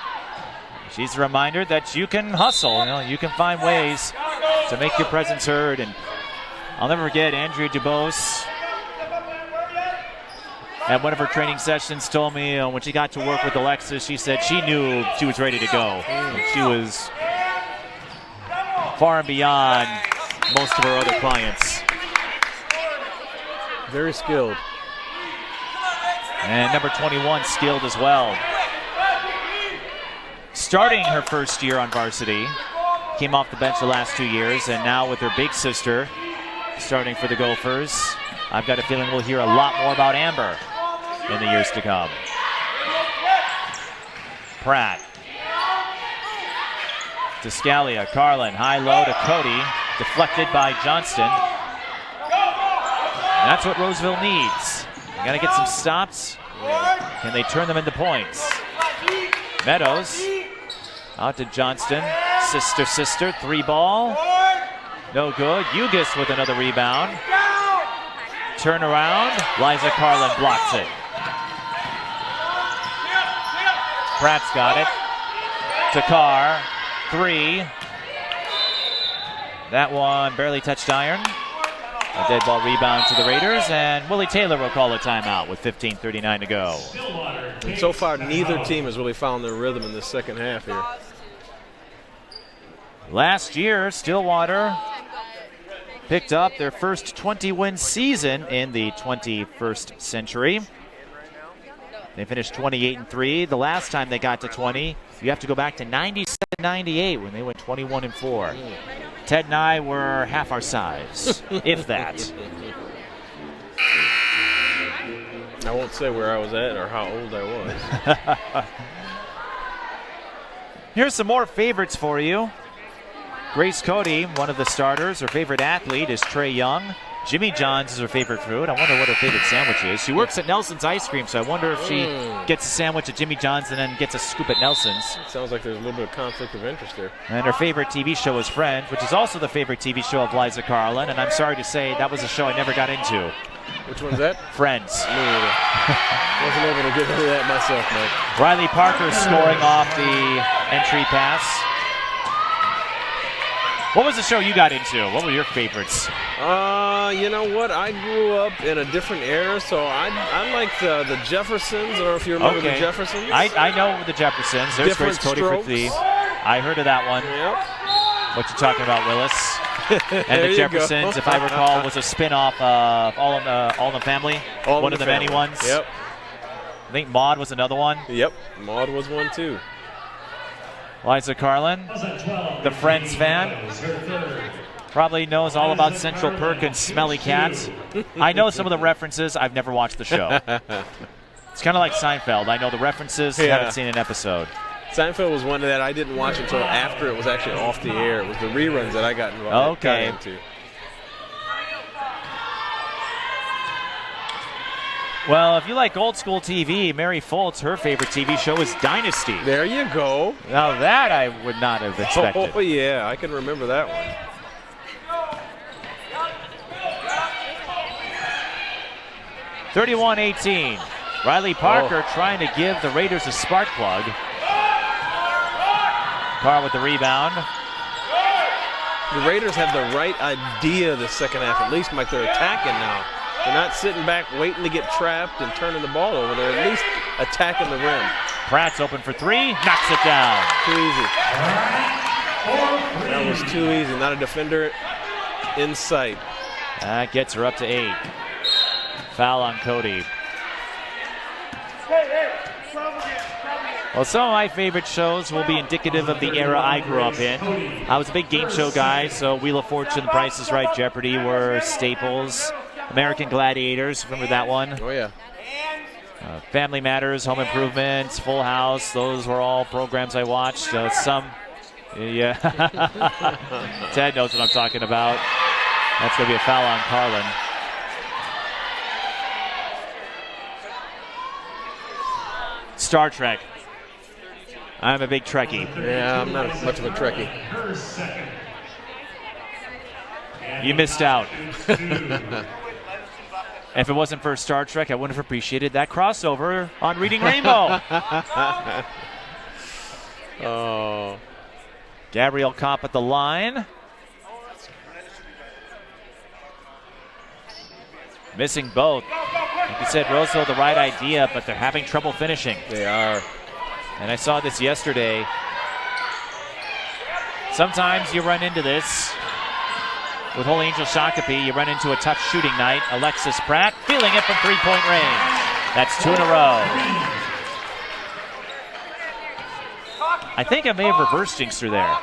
she's a reminder that you can hustle. You can find ways to make your presence heard. And I'll never forget Andrea Dubose at one of her training sessions told me when she got to work with Alexis, she said she knew she was ready to go. She was far and beyond most of her other clients. Very skilled. And number 21 skilled as well. Starting her first year on varsity, came off the bench the last 2 years, and now with her big sister starting for the Gophers, I've got a feeling we'll hear a lot more about Amber in the years to come. Pratt to Scalia, Carlin, high-low to Cody, deflected by Johnston. And that's what Roseville needs. They got to get some stops. Can they turn them into points? Meadows out to Johnston. Sister, 3-ball. No good. Ugis with another rebound. Turn around. Liza Carlin blocks it. Pratt's got it. To Carr. 3. That one barely touched iron. A dead ball rebound to the Raiders, and Willie Taylor will call a timeout with 15:39 to go. And so far, neither team has really found their rhythm in this second half here. Last year, Stillwater picked up their first 20-win season in the 21st century. They finished 28-3. The last time they got to 20, you have to go back to 97-98 when they went 21-4. Ted and I were half our size, if that. I won't say where I was at or how old I was. Here's some more favorites for you. Grace Cody, one of the starters. Her favorite athlete is Trey Young. Jimmy John's is her favorite food. I wonder what her favorite sandwich is. She works at Nelson's Ice Cream, so I wonder if she gets a sandwich at Jimmy John's and then gets a scoop at Nelson's. Sounds like there's a little bit of conflict of interest there. And her favorite TV show is Friends, which is also the favorite TV show of Liza Carlin. And I'm sorry to say that was a show I never got into. Which one's that? Friends. Me either. Wasn't able to get into that myself, Mike. Riley Parker scoring off the entry pass. What was the show you got into? What were your favorites? You know what? I grew up in a different era, so I like the Jeffersons. I don't know if you remember the Jeffersons. I know the Jeffersons. There's Grace Cody for 3. I heard of that one. Yep. What you talking about, Willis? And the Jeffersons, if I recall, was a spin-off of All in the Family. One of the many ones. Yep. I think Maude was another one. Yep. Maude was one too. Liza Carlin, the Friends fan, probably knows all about Central Perk and Smelly Cats. I know some of the references. I've never watched the show. It's kind of like Seinfeld. I know the references, haven't seen an episode. Seinfeld was one that I didn't watch until after it was actually off the air. It was the reruns that I got involved into. Well, if you like old school TV, Mary Foltz, her favorite TV show is Dynasty. There you go. Now that I would not have expected. Oh, yeah, I can remember that one. (31-18). Riley Parker trying to give the Raiders a spark plug. Carr with the rebound. The Raiders have the right idea the second half, at least, Mike. They're attacking now. They're not sitting back waiting to get trapped and turning the ball over. They're at least attacking the rim. Pratt's open for three, knocks it down. Too easy. That was too easy. Not a defender in sight. That gets her up to 8. Foul on Cody. Well, some of my favorite shows will be indicative of the era I grew up in. I was a big game show guy, so Wheel of Fortune, The Price is Right, Jeopardy were staples. American Gladiators, remember that one? Oh, yeah. Family Matters, Home Improvement, Full House, those were all programs I watched. Yeah. Ted knows what I'm talking about. That's going to be a foul on Carlin. Star Trek. I'm a big Trekkie. Yeah, I'm not much of a Trekkie. You missed out. If it wasn't for Star Trek, I wouldn't have appreciated that crossover on Reading Rainbow. Oh. Gabrielle Kopp at the line. Missing both. Like you said, Roseville, the right idea, but they're having trouble finishing. They are. And I saw this yesterday. Sometimes you run into this. With Holy Angel Shakopee, you run into a tough shooting night. Alexis Pratt feeling it from three-point range. That's 2 in a row. I think I may have reversed jinxed her there.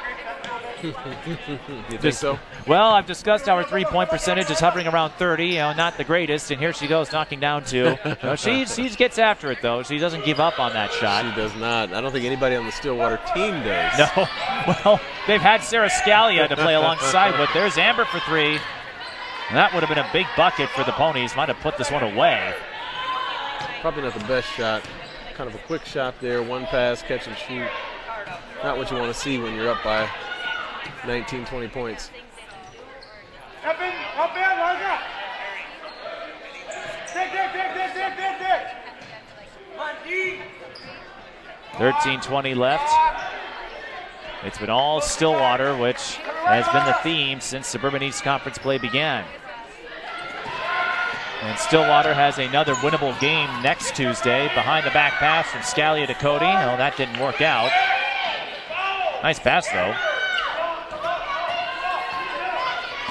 You think so? Well, I've discussed our three-point percentage is hovering around 30. Not the greatest, and here she goes knocking down 2. She gets after it, though. She doesn't give up on that shot. She does not. I don't think anybody on the Stillwater team does. No. Well, they've had Sarah Scalia to play alongside with. There's Amber for 3. That would have been a big bucket for the Ponies. Might have put this one away. Probably not the best shot. Kind of a quick shot there. One pass, catch and shoot. Not what you want to see when you're up by 19, 20 points. 13:20 left. It's been all Stillwater, which has been the theme since Suburban East Conference play began. And Stillwater has another winnable game next Tuesday. Behind the back pass from Scalia to Cody. Oh, that didn't work out. Nice pass, though.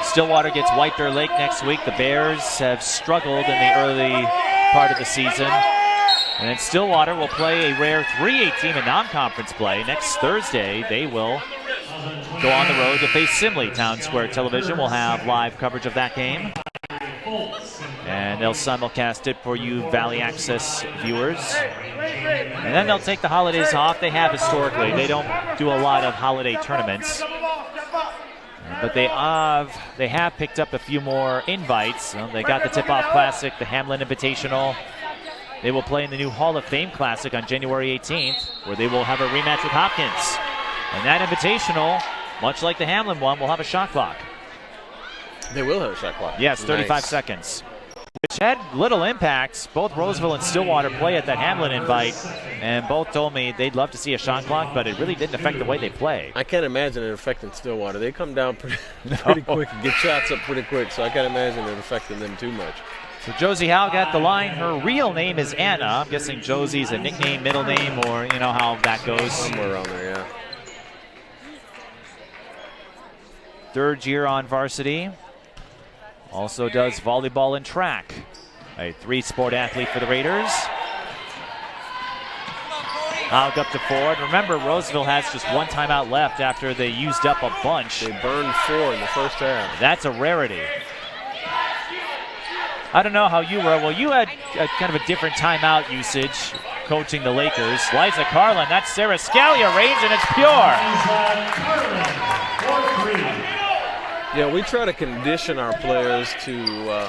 Stillwater gets White Bear Lake next week. The Bears have struggled in the early part of the season. And then Stillwater will play a rare 3A team in non-conference play. Next Thursday, they will go on the road to face Simley. Town Square Television will have live coverage of that game. And they'll simulcast it for you Valley Access viewers. And then they'll take the holidays off. They have historically. They don't do a lot of holiday tournaments. But they have picked up a few more invites. They got the Tip-Off Classic, the Hamlin Invitational. They will play in the new Hall of Fame Classic on January 18th, where they will have a rematch with Hopkins. And that Invitational, much like the Hamlin one, will have a shot clock. They will have a shot clock. Yes, 35 seconds. Which had little impact. Both Roseville and Stillwater play at that Hamlin invite, and both told me they'd love to see a shot clock, but it really didn't affect the way they play. I can't imagine it affecting Stillwater. They come down pretty quick and get shots up pretty quick, so I can't imagine it affecting them too much. So Josie Howe got the line. Her real name is Anna. I'm guessing Josie's a nickname, middle name, or you know how that goes. Somewhere around there, yeah. Third year on varsity. Also does volleyball and track. A 3-sport athlete for the Raiders. Hogg up to forward. Remember, Roseville has just one timeout left after they used up a bunch. They burned 4 in the first half. That's a rarity. I don't know how you were. Well, you had kind of a different timeout usage coaching the Lakers. Liza Carlin, that's Sarah Scalia range, and it's pure. Yeah, we try to condition our players to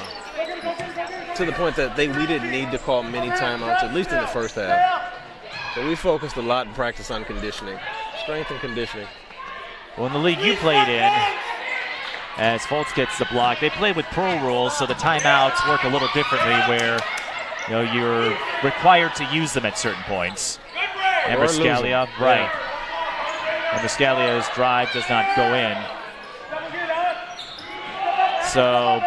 to the point that we didn't need to call many timeouts, at least in the first half. So we focused a lot in practice on conditioning, strength and conditioning. Well, in the league you played in, as Fultz gets the block, they play with pro rules, so the timeouts work a little differently where you're required to use them at certain points. And Rascalia, right. Yeah. And Rascalia's drive does not go in. So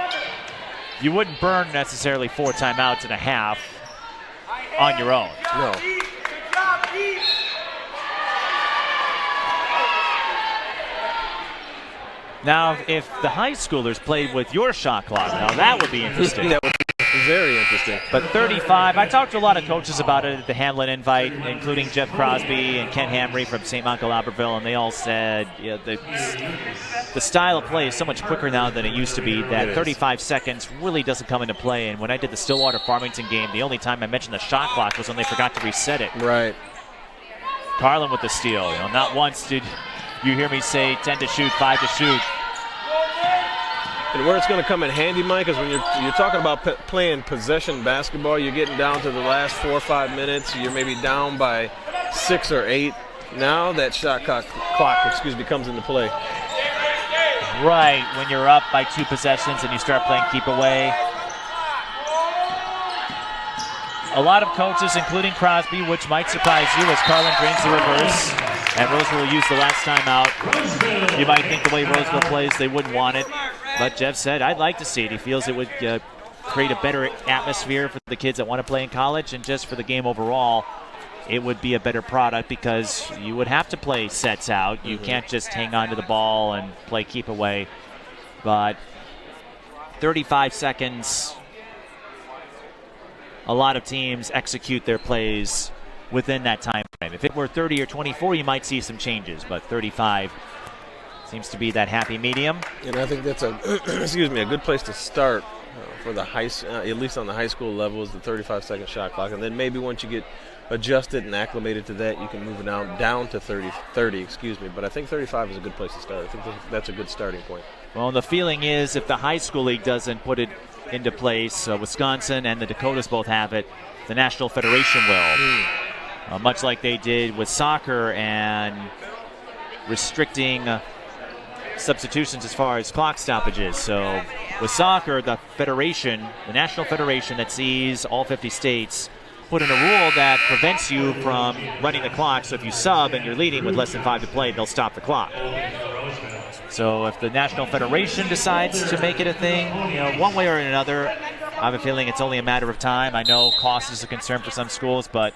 you wouldn't burn necessarily 4 timeouts and a half on your own. No. Now, if the high schoolers played with your shot clock, now that would be interesting. That would be very interesting. But 35, I talked to a lot of coaches about it at the Hamlin Invite, including Jeff Crosby and Ken Hamry from St. Michael Albertville, and they all said the style of play is so much quicker now than it used to be that 35 seconds really doesn't come into play. And when I did the Stillwater Farmington game, the only time I mentioned the shot clock was when they forgot to reset it. Right. Carlin with the steal. Not once did you hear me say 10 to shoot, 5 to shoot. And where it's going to come in handy, Mike, is when you're talking about playing possession basketball, you're getting down to the last 4 or 5 minutes. You're maybe down by 6 or 8. Now that shot clock comes into play. Right, when you're up by 2 possessions and you start playing keep away. A lot of coaches, including Crosby, which might surprise you as Carlin drains the reverse. And Roseville will use the last timeout. You might think the way Roseville plays, they wouldn't want it. But Jeff said, I'd like to see it. He feels it would create a better atmosphere for the kids that want to play in college. And just for the game overall, it would be a better product because you would have to play sets out. You can't just hang on to the ball and play keep away. But 35 seconds, a lot of teams execute their plays within that time frame. If it were 30 or 24, you might see some changes, but 35 seems to be that happy medium. And I think that's a good place to start for the at least on the high school level, is the 35-second shot clock. And then maybe once you get adjusted and acclimated to that, you can move it down to 30. But I think 35 is a good place to start. I think that's a good starting point. Well, the feeling is if the high school league doesn't put it into place, Wisconsin and the Dakotas both have it, the National Federation will. Much like they did with soccer and restricting substitutions as far as clock stoppages. So with soccer, the National Federation that sees all 50 states put in a rule that prevents you from running the clock. So if you sub and you're leading with less than 5 to play, they'll stop the clock. So if the National Federation decides to make it a thing, one way or another, I have a feeling it's only a matter of time. I know cost is a concern for some schools, but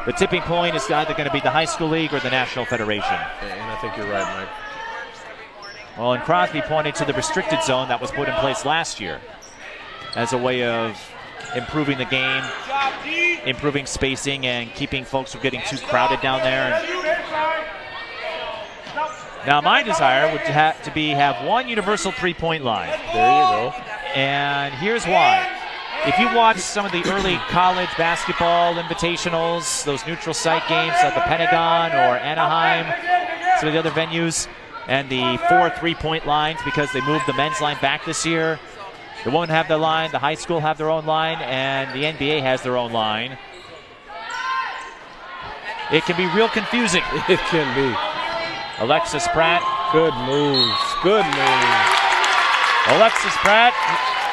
the tipping point is either going to be the high school league or the National Federation. And I think you're right, Mike. Well, and Crosby pointed to the restricted zone that was put in place last year as a way of improving the game, improving spacing, and keeping folks from getting too crowded down there. Now, my desire would have to have one universal three-point line. There you go. And here's why. If you watch some of the early college basketball invitationals, those neutral site games at the Pentagon or Anaheim, some of the other venues, and the 4 3-point lines because they moved the men's line back this year. They won't have their line. The high school have their own line, and the NBA has their own line. It can be real confusing. It can be. Alexis Pratt. Good moves. Good moves. Alexis Pratt.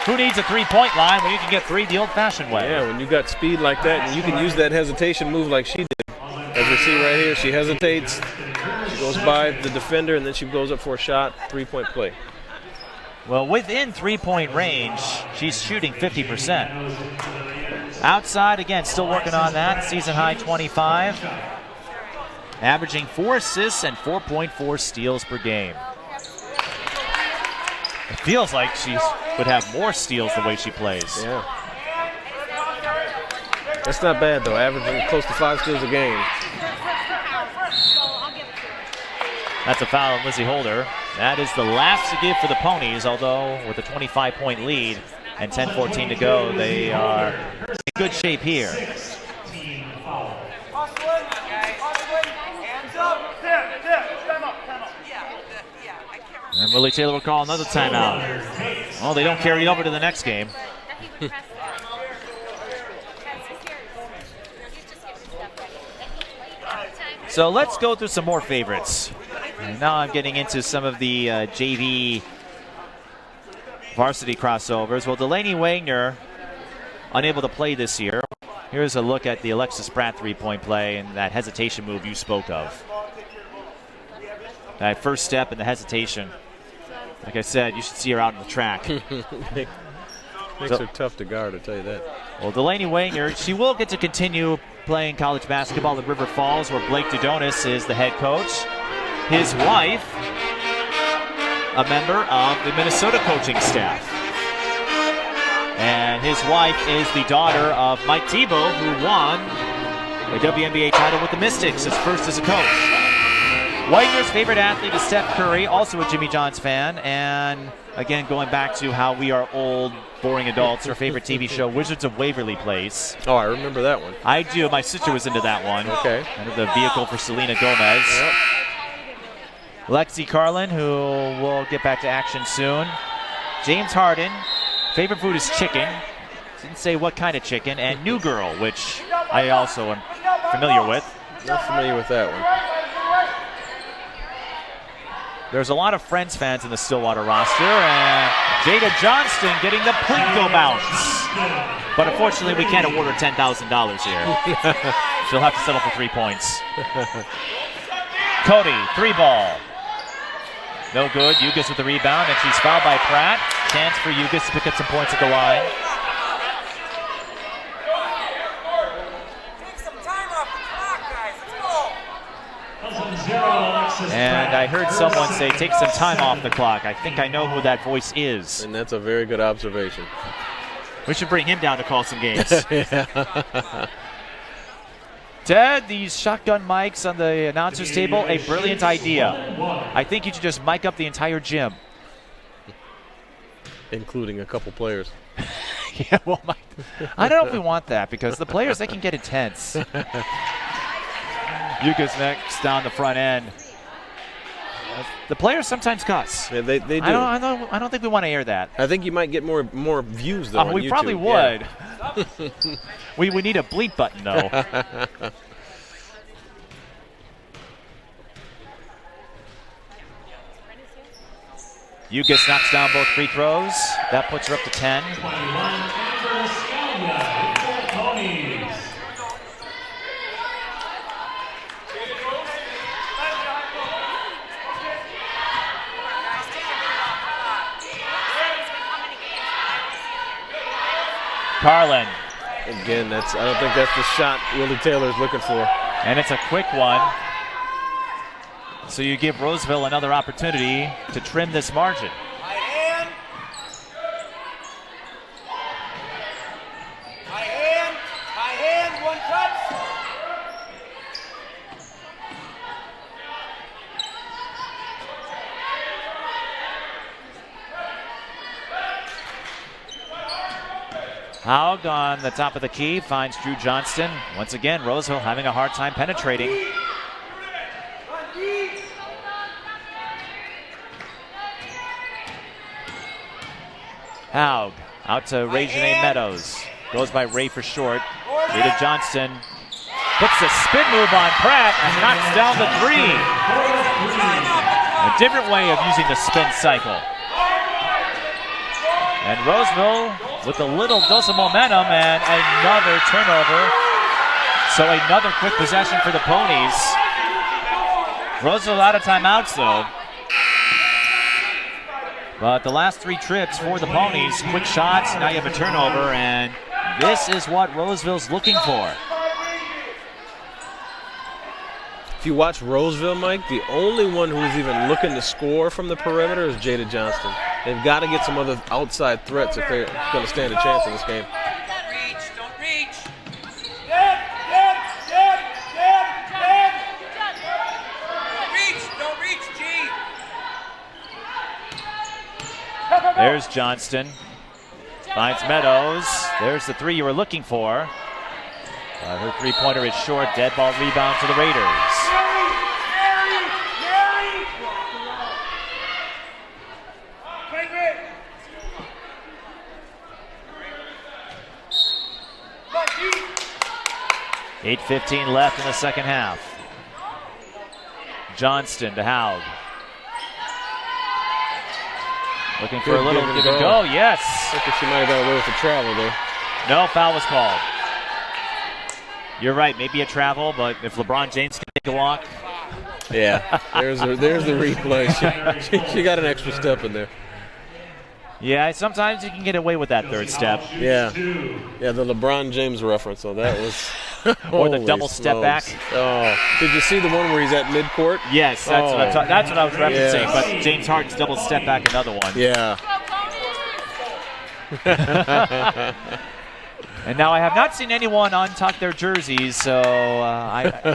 Who needs a 3-point line when you can get 3 the old-fashioned way? Yeah, when you got speed like that, and you can use that hesitation move like she did. As we see right here, she hesitates. She goes by the defender, and then she goes up for a shot, 3-point play. Well, within 3-point range, she's shooting 50%. Outside, again, still working on that. Season high 25. Averaging 4 assists and 4.4 steals per game. It feels like she would have more steals the way she plays. Yeah. That's not bad, though, averaging close to 5 steals a game. That's a foul on Lizzie Holder. That is the last to give for the Ponies, although with a 25-point lead and 10-14 to go, they are in good shape here. And Willie Taylor will call another timeout. Well, they don't carry over to the next game. So let's go through some more favorites. And now I'm getting into some of the JV varsity crossovers. Well, Delaney Wagner unable to play this year. Here's a look at the Alexis Pratt three-point play and that hesitation move you spoke of. That first step and the hesitation. Like I said, you should see her out on the track. Makes her tough to guard, I'll tell you that. Well, Delaney Wagner, she will get to continue playing college basketball in River Falls, where Blake Dudonis is the head coach. His wife, a member of the Minnesota coaching staff. And his wife is the daughter of Mike Tebow, who won a WNBA title with the Mystics, his first as a coach. Wagner's favorite athlete is Steph Curry, also a Jimmy John's fan. And again, going back to how we are old, boring adults, her favorite TV show, Wizards of Waverly Place. Oh, I remember that one. I do. My sister was into that one. Okay. Kind of the vehicle for Selena Gomez. Yep. Lexi Carlin, who will get back to action soon. James Harden, favorite food is chicken. Didn't say what kind of chicken. And New Girl, which I also am familiar with. Not familiar with that one. There's a lot of Friends fans in the Stillwater roster, and Jada Johnston getting the Plinko bounce. But unfortunately, we can't award her $10,000 here. She'll have to settle for 3 points. Cody, three ball. No good. Yugas with the rebound, and she's fouled by Pratt. Chance for Yugas to pick up some points at the line. And I heard someone say, take some time off the clock. I think I know who that voice is. And that's a very good observation. We should bring him down to call some games. Ted, these shotgun mics on the announcer's table, a brilliant idea. I think you should just mic up the entire gym. Including a couple players. Yeah, well, I don't know if we want that, because the players, they can get intense. Yuka's next down the front end. The players sometimes cuss. Yeah, they do. I don't think we want to air that. I think you might get more views though. On we YouTube. Probably would. Yeah. we need a bleep button though. Yugas knocks down both free throws. That puts her up to 10. Carlin. Again, I don't think that's the shot Willie Taylor's looking for. And it's a quick one. So you give Roseville another opportunity to trim this margin. High hand. High hand. High hand. One touch. Haug on the top of the key finds Drew Johnston. Once again, Roseville having a hard time penetrating. Haug out to Ray Janae Meadows. Goes by Ray for short. Jada Johnston puts a spin move on Pratt and knocks down the three. A different way of using the spin cycle. And Roseville with a little dose of momentum and another turnover. So another quick possession for the Ponies. Roseville out of timeouts though. But the last three trips for the Ponies, quick shots, now you have a turnover, and this is what Roseville's looking for. If you watch Roseville, Mike, the only one who's even looking to score from the perimeter is Jada Johnston. They've got to get some other outside threats if they're going to stand a chance in this game. Don't reach. Don't reach, G. There's Johnston. Finds Meadows. There's the three you were looking for. Her three-pointer is short. Dead ball rebound to the Raiders. 8:15 left in the second half. Johnston to Haug. Looking for a little give and go. Yes. I think she might have got away with the travel there. No, foul was called. You're right, maybe a travel, but if LeBron James can take a walk. Yeah, there's the replay. She got an extra step in there. Yeah, sometimes you can get away with that third step. Yeah, the LeBron James reference, so that was... or the double step back. Oh, did you see the one where he's at midcourt? Yes, that's what I was referencing, but James Harden's double step back, another one. Yeah. And now I have not seen anyone untuck their jerseys, so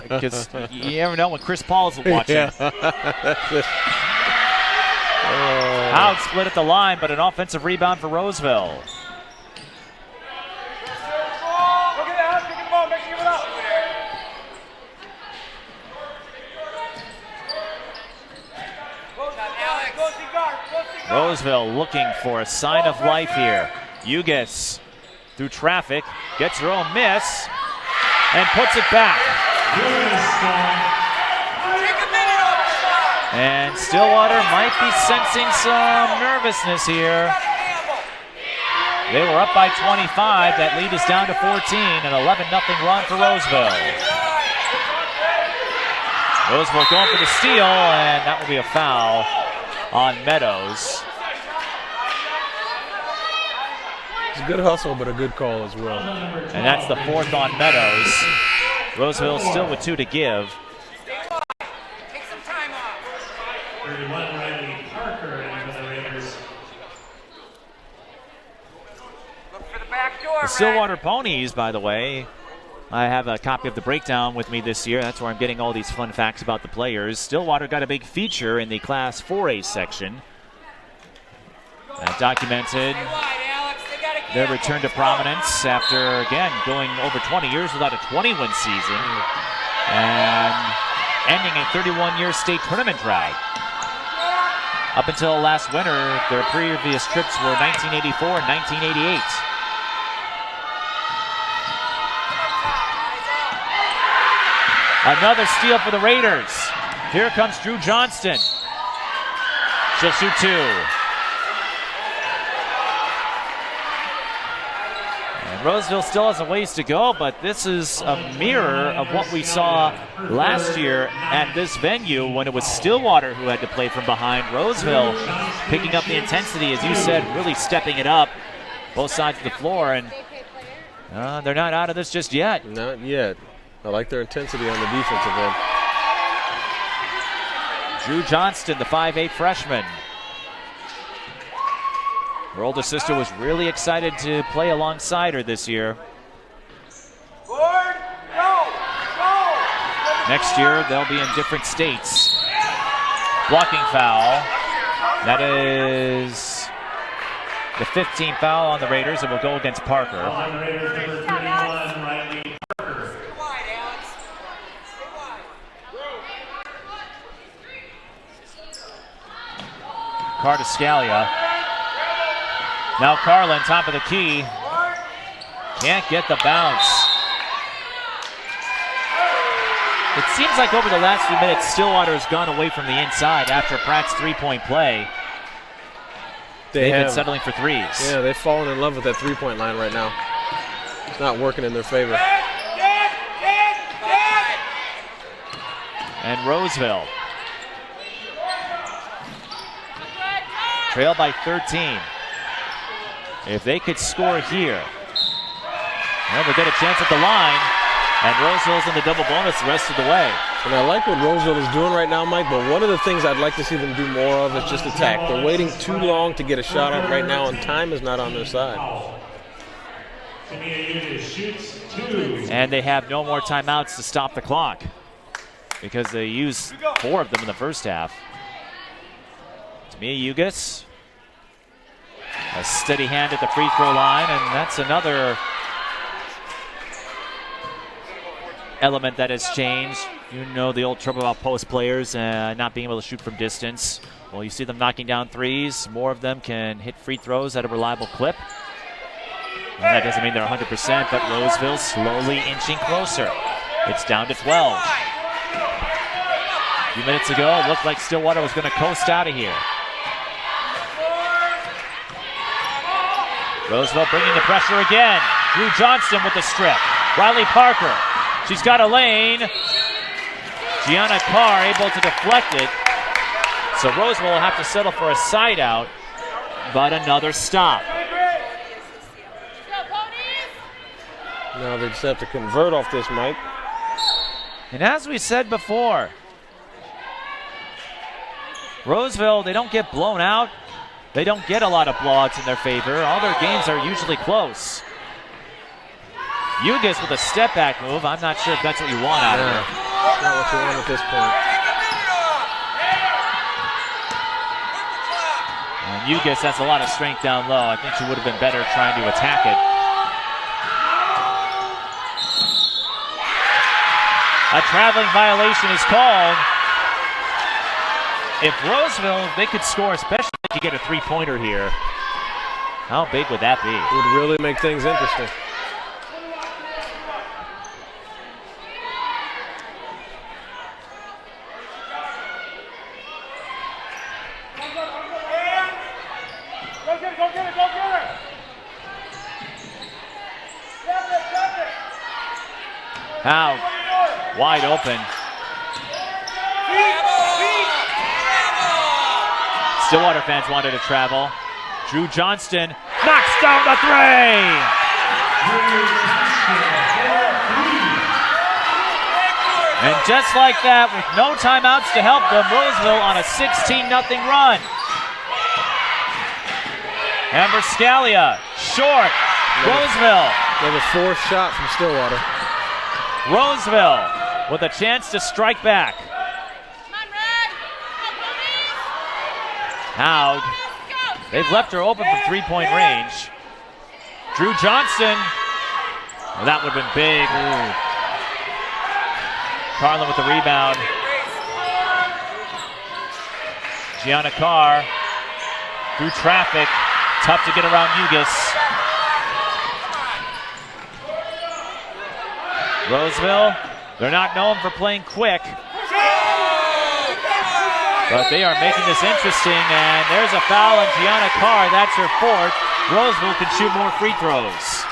because you never know when Chris Paul's watching. Yeah. Haug split at the line, but an offensive rebound for Roseville. Roseville looking for a sign of life here. Ugis through traffic, gets her own miss, and puts it back. And Stillwater might be sensing some nervousness here. They were up by 25. That lead is down to 14, an 11-0 run for Roseville. Roseville going for the steal, and that will be a foul on Meadows. It's a good hustle, but a good call as well. And that's the fourth on Meadows. Roseville still with 2 to give. Take some time off. 31 Riley Parker into the Raiders. Look for the back door. The Stillwater Ponies, by the way, I have a copy of the breakdown with me this year. That's where I'm getting all these fun facts about the players. Stillwater got a big feature in the Class 4A section that documented their return to prominence after, again, going over 20 years without a 20-win season and ending a 31-year state tournament drought. Up until last winter, their previous trips were 1984 and 1988. Another steal for the Raiders. Here comes Drew Johnston. She'll shoot 2. And Roseville still has a ways to go, but this is a mirror of what we saw last year at this venue when it was Stillwater who had to play from behind. Roseville picking up the intensity, as you said, really stepping it up, both sides of the floor, and they're not out of this just yet. Not yet. I like their intensity on the defensive end. Drew Johnston, the 5'8 freshman. Her older sister was really excited to play alongside her this year. Board, go. Next year, they'll be in different states. Blocking foul. That is the 15th foul on the Raiders. It will go against Parker. On the Raiders, number 31, Riley Parker. Cardiscalia. Now Carlin, top of the key. Can't get the bounce. It seems like over the last few minutes, Stillwater has gone away from the inside after Pratt's three-point play. They've been settling for threes. Yeah, they've fallen in love with that three-point line right now. It's not working in their favor. And Roseville trail by 13. If they could score here, well, they'll get a chance at the line, and Roseville's in the double bonus the rest of the way. And I like what Roseville is doing right now, Mike, but one of the things I'd like to see them do more of is just attack. They're waiting too long to get a shot up right now, and time is not on their side. And they have no more timeouts to stop the clock because they used 4 of them in the first half. Tamia Ugis, a steady hand at the free throw line, and that's another element that has changed. You know the old trouble about post players not being able to shoot from distance. Well, you see them knocking down threes. More of them can hit free throws at a reliable clip. And that doesn't mean they're 100%, but Roseville slowly inching closer. It's down to 12. A few minutes ago, it looked like Stillwater was going to coast out of here. Roseville bringing the pressure again. Drew Johnston with the strip. Riley Parker. She's got a lane. Gianna Carr able to deflect it. So Roseville will have to settle for a side out, but another stop. Now they just have to convert off this, Mike. And as we said before, Roseville, they don't get blown out. They don't get a lot of blowouts in their favor. All their games are usually close. Ugis with a step-back move. I'm not sure if that's what you want out of her. That's not what you want at this point. And Ugis has a lot of strength down low. I think she would have been better trying to attack it. A traveling violation is called. If Roseville, they could score, especially if you get a three-pointer here. How big would that be? It would really make things interesting. How wide open. Stillwater fans wanted to travel. Drew Johnston knocks down the three. And just like that, with no timeouts to help them, Roseville on a 16-0 run. Amber Scalia, short. Roseville. Another fourth shot from Stillwater. Roseville with a chance to strike back. Howd. They've left her open from three-point range. Drew Johnston. Well, that would have been big. Ooh. Carlin with the rebound. Gianna Carr through traffic. Tough to get around Ugis. Roseville, they're not known for playing quick. But they are making this interesting, and there's a foul on Gianna Carr. That's her fourth. Roseville can shoot more free throws.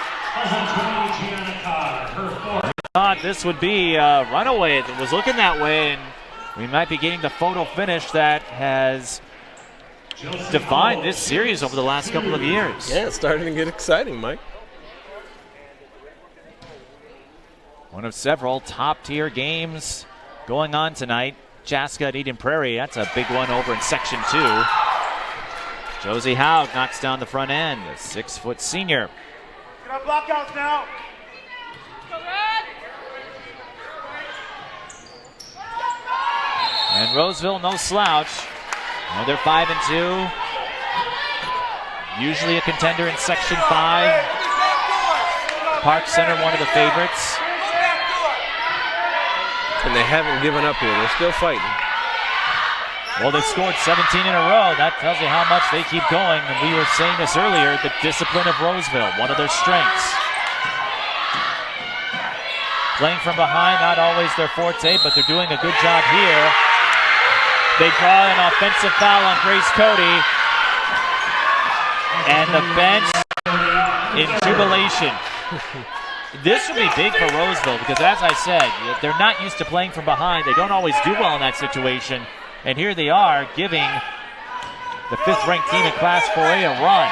I thought this would be a runaway. It was looking that way, and we might be getting the photo finish that has defined this series over the last couple of years. Yeah, it's starting to get exciting, Mike. One of several top-tier games going on tonight. Chaska at Eden Prairie, that's a big one over in Section 2. Josie Howd knocks down the front end, a 6-foot senior. Get our blockouts now. And Roseville, no slouch. Well, they're 5-2. Usually a contender in Section 5. Park Center, one of the favorites. And they haven't given up here. They're still fighting. Well, they've scored 17 in a row. That tells you how much they keep going. And we were saying this earlier, the discipline of Roseville, one of their strengths. Playing from behind, not always their forte, but they're doing a good job here. They draw an offensive foul on Grace Cody. And the bench in jubilation. This would be big for Roseville because, as I said, they're not used to playing from behind. They don't always do well in that situation. And here they are giving the 5th-ranked team in Class 4A a run.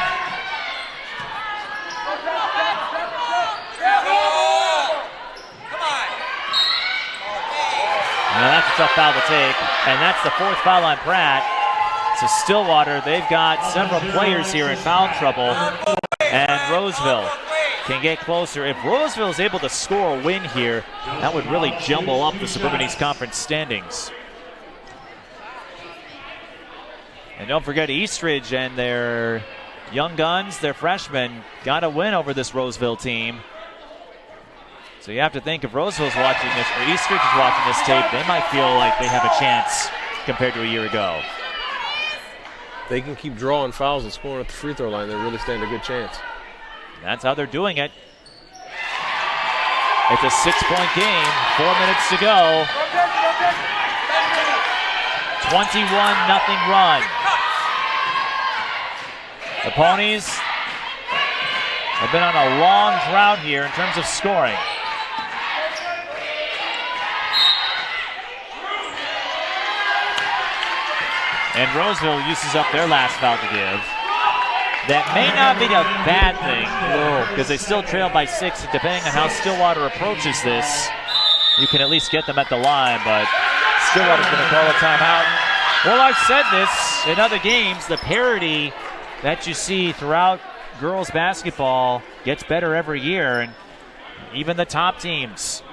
Now that's a tough foul to take, and that's the 4th foul on Pratt. So Stillwater, they've got several players here in foul trouble, and Roseville can get closer. If Roseville is able to score a win here, that would really jumble up the Suburban East Conference standings. And don't forget Eastridge and their young guns, their freshmen, got a win over this Roseville team. So you have to think if Roseville's watching this, or Eastridge is watching this tape, they might feel like they have a chance compared to a year ago. They can keep drawing fouls and scoring at the free throw line. They really stand a good chance. That's how they're doing it. It's a 6-point game. 4 minutes to go. 21-0 run. The Ponies have been on a long drought here in terms of scoring. And Roseville uses up their last foul to give. That may not be a bad thing, because they still trail by 6. Depending on how Stillwater approaches this, you can at least get them at the line, but Stillwater's going to call a timeout. Well, I've said this in other games, the parity that you see throughout girls basketball gets better every year, and even the top teams,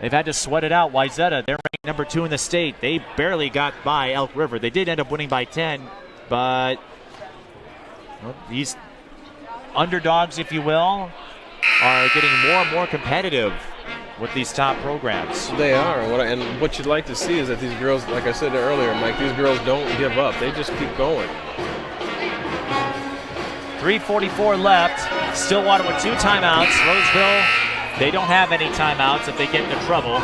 they've had to sweat it out. Wayzata, they're ranked number 2 in the state. They barely got by Elk River. They did end up winning by 10, but these underdogs, if you will, are getting more and more competitive with these top programs. They are, and what you'd like to see is that these girls, like I said earlier, Mike, these girls don't give up. They just keep going. 3:44 left. Stillwater with 2 timeouts. Roseville, they don't have any timeouts if they get into trouble.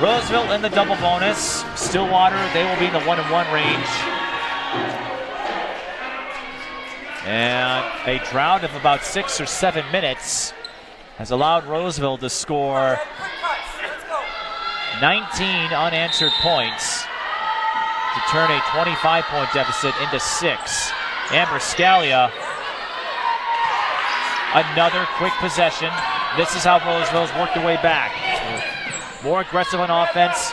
Roseville in the double bonus. Stillwater, they will be in the 1-1 range. And a drought of about 6 or 7 minutes has allowed Roseville to score 19 unanswered points to turn a 25-point deficit into 6. Amber Scalia, another quick possession. This is how Roseville's worked their way back. More aggressive on offense,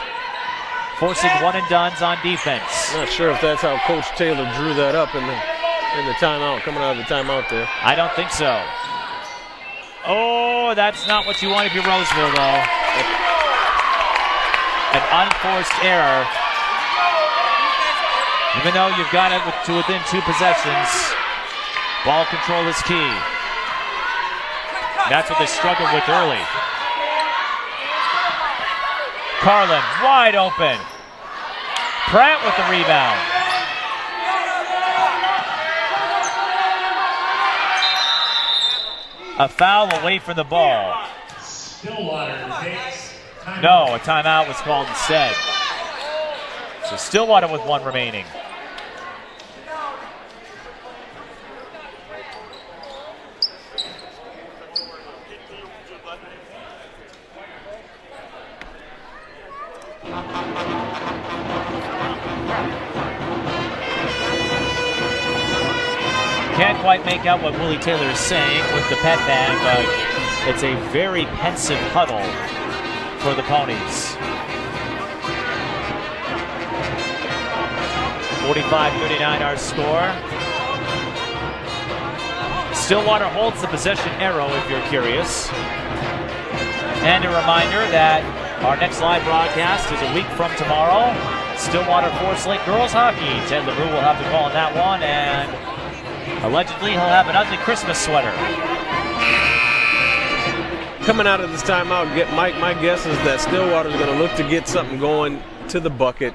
forcing one-and-dones on defense. Not sure if that's how Coach Taylor drew that up in the timeout, coming out of the timeout there. I don't think so. Oh, that's not what you want if you're Roseville, though. An unforced error. Even though you've got it to within 2 possessions, ball control is key. That's what they struggled with early. Carlin wide open. Pratt with the rebound. A foul away from the ball. No, a timeout was called instead. So Stillwater with 1 remaining. Can't quite make out what Willie Taylor is saying with the pet band, but it's a very pensive huddle for the Ponies. 45-39 our score. Stillwater holds the possession arrow if you're curious. And a reminder that our next live broadcast is a week from tomorrow. Stillwater Forest Lake girls hockey. Ted LaRue will have to call on that one, and allegedly he'll have an ugly Christmas sweater. Coming out of this timeout, my guess is that Stillwater's going to look to get something going to the bucket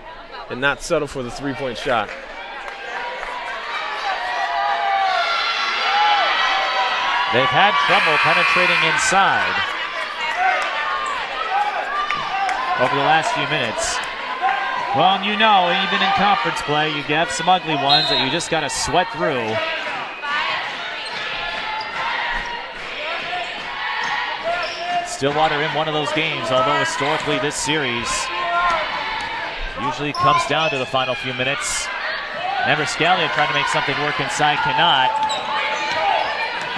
and not settle for the 3-point shot. They've had trouble penetrating inside over the last few minutes. Well, and you know, even in conference play, you have some ugly ones that you just got to sweat through. Stillwater in one of those games, although historically this series usually comes down to the final few minutes. Amber Scalia trying to make something work inside, cannot.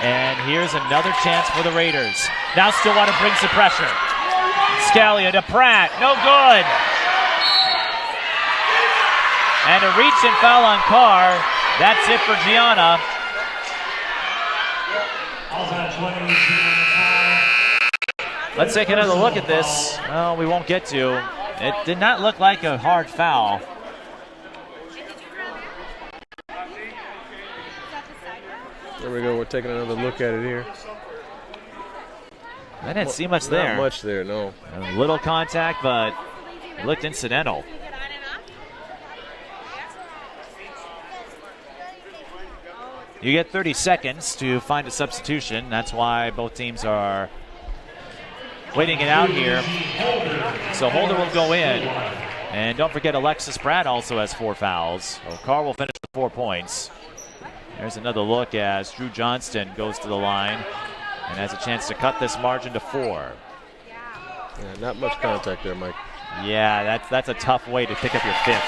And here's another chance for the Raiders. Now Stillwater brings the pressure. Scalia to Pratt, no good. And a reach and foul on Carr. That's it for Gianna. Let's take another look at this. Well, we won't get to. It did not look like a hard foul. There we go. We're taking another look at it here. I didn't see much there. Not much there, no. A little contact, but it looked incidental. You get 30 seconds to find a substitution. That's why both teams are waiting it out here. So Holder will go in. And don't forget Alexis Pratt also has 4 fouls. So Carr will finish with 4 points. There's another look as Drew Johnston goes to the line and has a chance to cut this margin to 4. Yeah, not much contact there, Mike. Yeah, that's a tough way to pick up your 5th.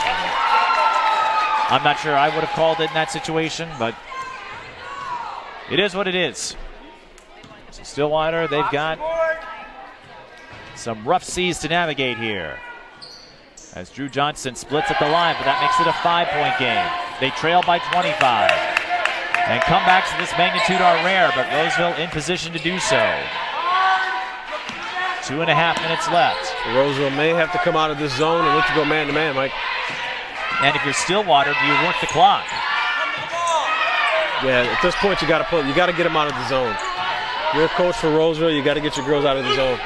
I'm not sure I would have called it in that situation, but it is what it is. So Stillwater, they've got some rough seas to navigate here. As Drew Johnson splits at the line, but that makes it a 5-point game. They trail by 25. And comebacks of this magnitude are rare, but Roseville in position to do so. 2.5 minutes left. Roseville may have to come out of this zone and look to go man-to-man, Mike. And if you're Stillwater, do you work the clock? Yeah, at this point, you got to get them out of the zone. You're a coach for Roseville. You got to get your girls out of the zone.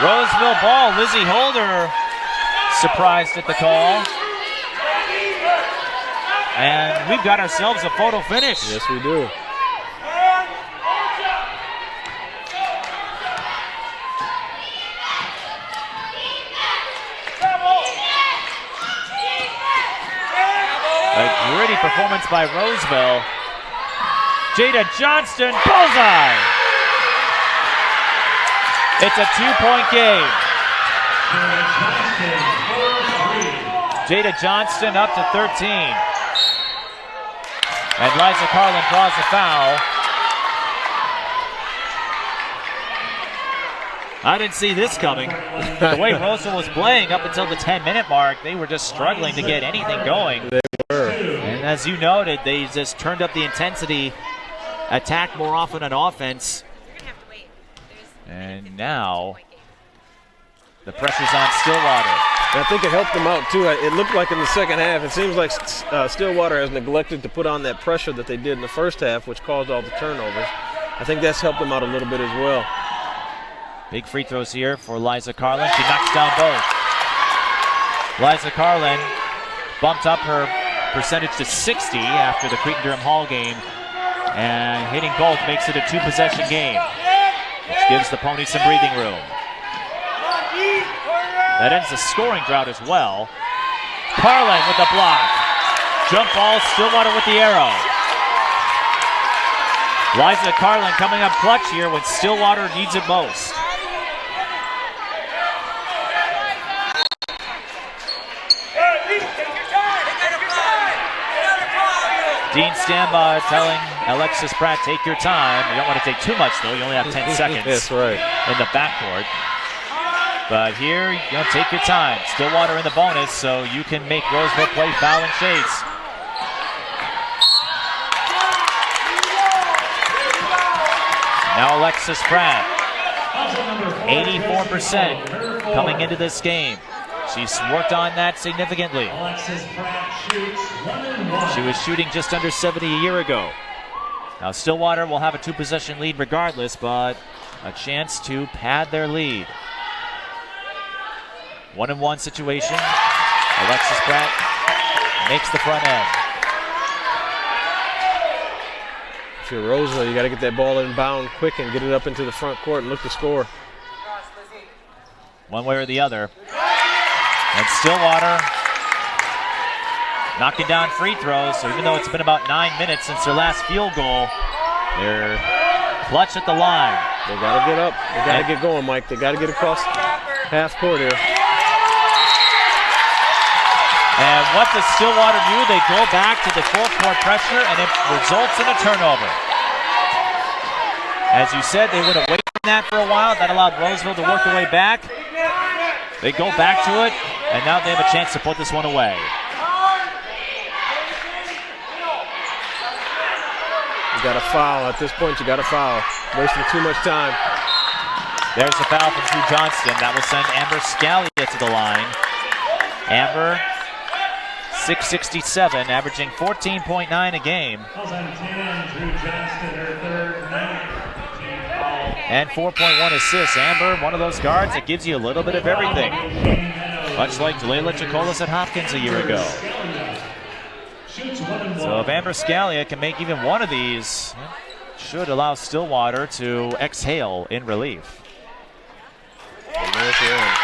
Roseville ball. Lizzie Holder surprised at the call. And we've got ourselves a photo finish. Yes, we do. A gritty performance by Roseville. Jada Johnston, bullseye! It's a 2-point game. Jada Johnston up to 13. And Liza Carlin draws the foul. I didn't see this coming. The way Roseville was playing up until the 10-minute mark, they were just struggling to get anything going. They were. And as you noted, they just turned up the intensity, attacked more often on offense. And now the pressure's on Stillwater. And I think it helped them out, too. It looked like in the second half, it seems like Stillwater has neglected to put on that pressure that they did in the first half, which caused all the turnovers. I think that's helped them out a little bit as well. Big free throws here for Liza Carlin. She knocks down both. Liza Carlin bumped up her percentage to 60 after the Cretin-Durham Hall game. And hitting both makes it a 2-possession game, which gives the Ponies some breathing room. That ends the scoring drought as well. Carlin with the block. Jump ball, Stillwater with the arrow. Liza Carlin coming up clutch here when Stillwater needs it most. Dean Stamba telling Alexis Pratt, take your time. You don't want to take too much, though. You only have 10 seconds. That's right. In the backcourt. But here, take your time. Stillwater in the bonus, so you can make Roseville play foul and chase. Now Alexis Pratt, 84% coming into this game. She's worked on that significantly. She was shooting just under 70 a year ago. Now Stillwater will have a 2-possession lead regardless, but a chance to pad their lead. 1-and-1 situation. Alexis Pratt makes the front end. If you're Roseville, you got to get that ball inbound quick and get it up into the front court and look to score. One way or the other. And Stillwater knocking down free throws. So even though it's been about 9 minutes since their last field goal, they're clutch at the line. They got to get up. They got to get going, Mike. They got to get across half court here. And what does Stillwater do? They go back to the full-court pressure, and it results in a turnover. As you said, they would have waited on that for a while. That allowed Roseville to work their way back. They go back to it, and now they have a chance to put this one away. You got a foul. At this point, you got a foul. Wasting too much time. There's the foul from Drew Johnston. That will send Amber Scalia to the line. Amber, 667, averaging 14.9 a game. And 4.1 assists. Amber, one of those guards that gives you a little bit of everything. Much like Layla Chacolas at Hopkins a year ago. So if Amber Scalia can make even one of these, it should allow Stillwater to exhale in relief. And there's one.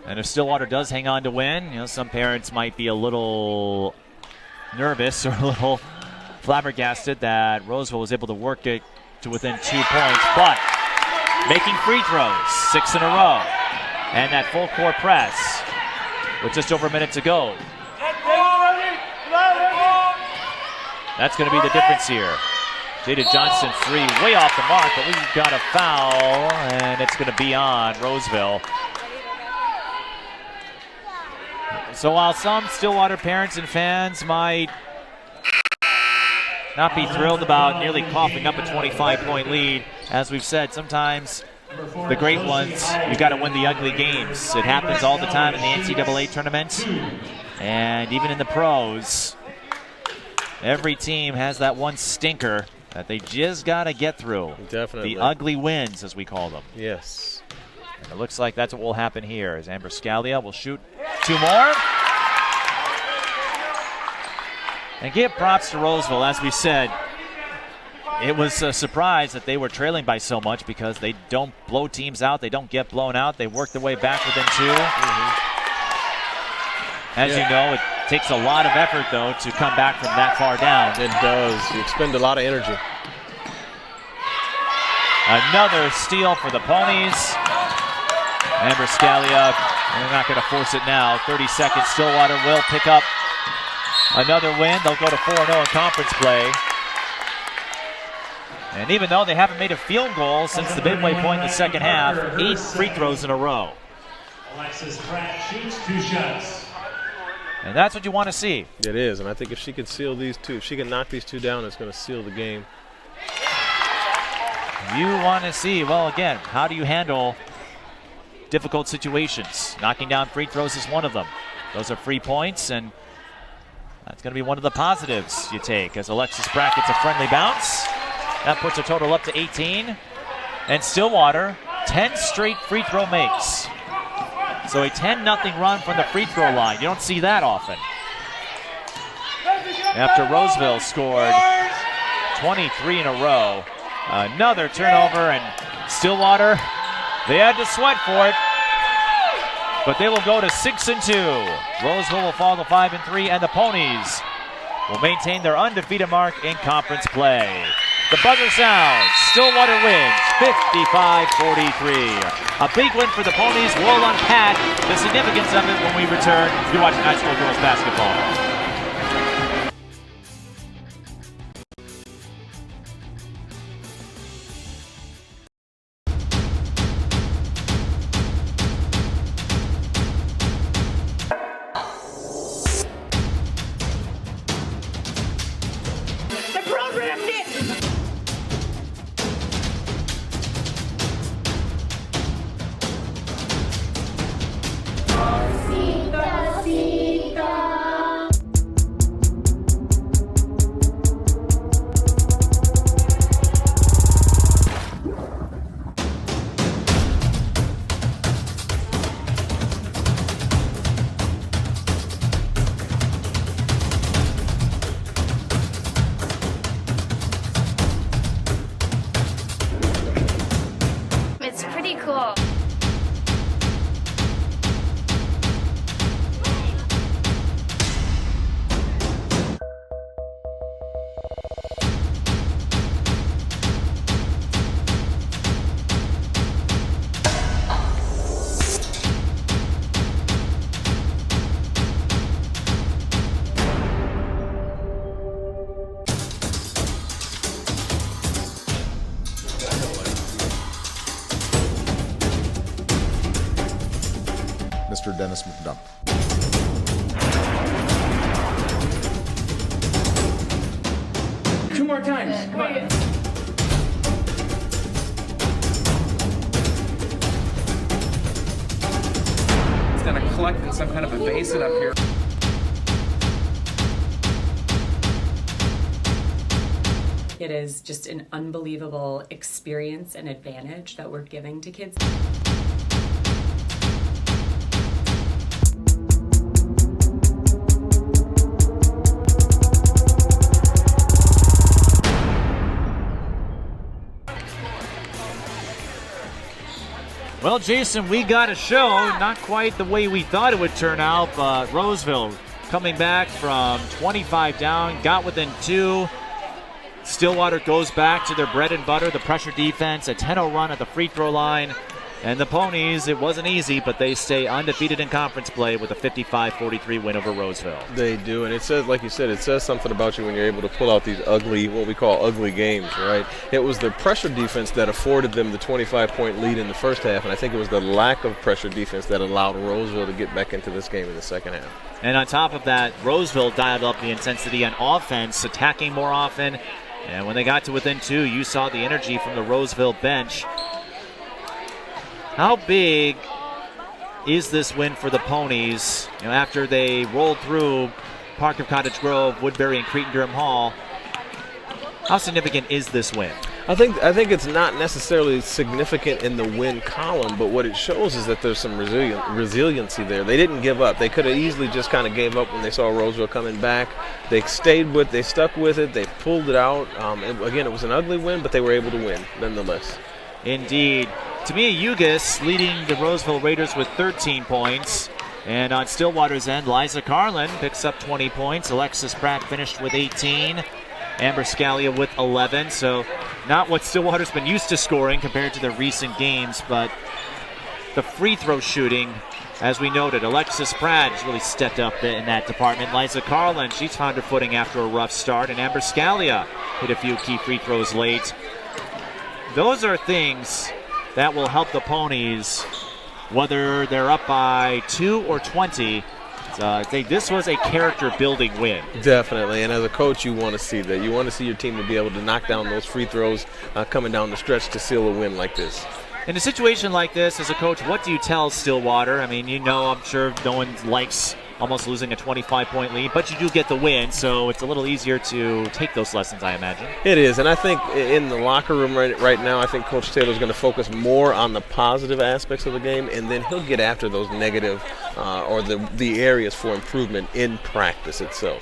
And if Stillwater does hang on to win, some parents might be a little nervous or a little flabbergasted that Roseville was able to work it to within 2 points, but making free throws, 6 in a row, and that full court press with just over a minute to go. That's going to be the difference here. Jada Johnson 3 way off the mark, but we've got a foul, and it's going to be on Roseville. So while some Stillwater parents and fans might not be thrilled about nearly coughing up a 25-point lead, as we've said, sometimes the great ones, you got to win the ugly games. It happens all the time in the NCAA tournament, and even in the pros. Every team has that one stinker that they just got to get through. Definitely. The ugly wins, as we call them. Yes. And it looks like that's what will happen here, as Amber Scalia will shoot 2 more. And give props to Roseville. As we said, it was a surprise that they were trailing by so much because they don't blow teams out. They don't get blown out. They work their way back within 2. As you know, it takes a lot of effort, though, to come back from that far down. It does. You expend a lot of energy. Another steal for the Ponies. Amber Scalia, they're not going to force it now. 30 seconds. Stillwater will pick up another win. They'll go to 4-0 in conference play. And even though they haven't made a field goal since the midway point in the second half, 8 free throws in a row. Alexis Pratt shoots 2 shots. And that's what you want to see. It is, and I think if she can seal these 2, if she can knock these 2 down, it's going to seal the game. You want to see, well, again, how do you handle difficult situations? Knocking down free throws is one of them. Those are free points, and that's going to be one of the positives you take as Alexis Pratt gets a friendly bounce. That puts a total up to 18. And Stillwater, 10 straight free throw makes. So a 10-0 run from the free throw line. You don't see that often. After Roseville scored 23 in a row. Another turnover, and Stillwater, they had to sweat for it. But they will go to 6-2. Roseville will fall to 5-3, and the Ponies will maintain their undefeated mark in conference play. The buzzer sounds. Stillwater wins 55-43. A big win for the Ponies. We'll unpack the significance of it when we return. You're watching high school girls basketball. It's pretty cool. Mr. Dennis McDonough. Two more times. Come on. It's gonna collect in some kind of a basin up here. It is just an unbelievable experience and advantage that we're giving to kids. Well, Jason, we got a show. Not quite the way we thought it would turn out, but Roseville coming back from 25 down, got within 2. Stillwater goes back to their bread and butter, the pressure defense, a 10-0 run at the free throw line. And the Ponies, it wasn't easy, but they stay undefeated in conference play with a 55-43 win over Roseville. They do, and it says, like you said, it says something about you when you're able to pull out these ugly, what we call ugly games, right? It was the pressure defense that afforded them the 25-point lead in the first half, and I think it was the lack of pressure defense that allowed Roseville to get back into this game in the second half. And on top of that, Roseville dialed up the intensity on offense, attacking more often. And when they got to within 2, you saw the energy from the Roseville bench. How big is this win for the Ponies? After they rolled through Park of Cottage Grove, Woodbury, and Cretin-Durham Hall, how significant is this win? I think it's not necessarily significant in the win column, but what it shows is that there's some resiliency there. They didn't give up. They could have easily just kind of gave up when they saw Roseville coming back. They stuck with it. They pulled it out. Again, it was an ugly win, but they were able to win nonetheless. Indeed. Tamia Ugis leading the Roseville Raiders with 13 points. And on Stillwater's end, Liza Carlin picks up 20 points. Alexis Pratt finished with 18. Amber Scalia with 11. So not what Stillwater's been used to scoring compared to their recent games, but the free throw shooting, as we noted, Alexis Pratt has really stepped up in that department. Liza Carlin, she's found her footing after a rough start. And Amber Scalia hit a few key free throws late. Those are things that will help the Ponies, whether they're up by 2 or 20. This was a character-building win. Definitely, and as a coach, you want to see that. You want to see your team to be able to knock down those free throws coming down the stretch to seal a win like this. In a situation like this, as a coach, what do you tell Stillwater? I mean, I'm sure no one likes almost losing a 25-point lead, but you do get the win, so it's a little easier to take those lessons, I imagine. It is, and I think in the locker room right now, I think Coach Taylor's going to focus more on the positive aspects of the game, and then he'll get after those negative or the areas for improvement in practice itself.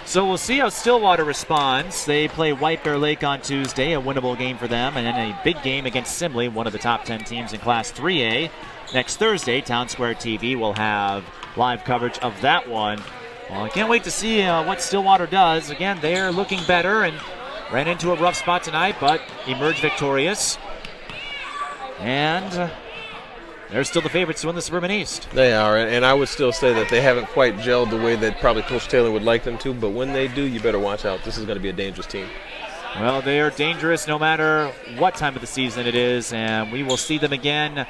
So we'll see how Stillwater responds. They play White Bear Lake on Tuesday, a winnable game for them, and then a big game against Simley, one of the top 10 teams in Class 3A. Next Thursday, Town Square TV will have live coverage of that one. Well, I can't wait to see what Stillwater does. Again, they're looking better and ran into a rough spot tonight, but emerged victorious. And they're still the favorites to win the Suburban East. They are, and I would still say that they haven't quite gelled the way that probably Coach Taylor would like them to, but when they do, you better watch out. This is going to be a dangerous team. Well, they are dangerous no matter what time of the season it is, and we will see them again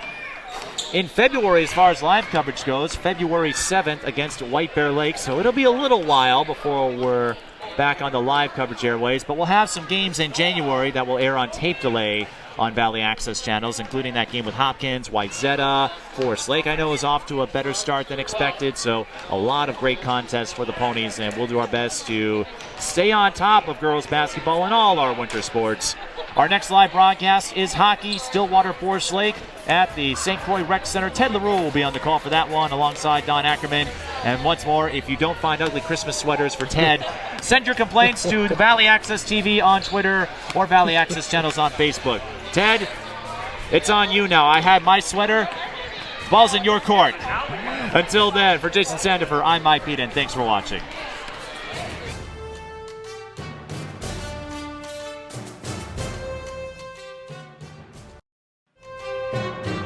in February as far as live coverage goes, February 7th against White Bear Lake. So it'll be a little while before we're back on the live coverage airways, but we'll have some games in January that will air on tape delay on Valley Access channels, including that game with Hopkins, White Zeta, Forest Lake I know is off to a better start than expected, so a lot of great contests for the Ponies, and we'll do our best to stay on top of girls basketball and all our winter sports. Our next live broadcast is hockey, Stillwater Forest Lake at the St. Croix Rec Center. Ted LaRue will be on the call for that one alongside Don Ackerman. And once more, if you don't find ugly Christmas sweaters for Ted, send your complaints to Valley Access TV on Twitter or Valley Access channels on Facebook. Ted, it's on you now. I had my sweater. Ball's in your court. Until then, for Jason Sandifer, I'm Mike Beaton. Thanks for watching.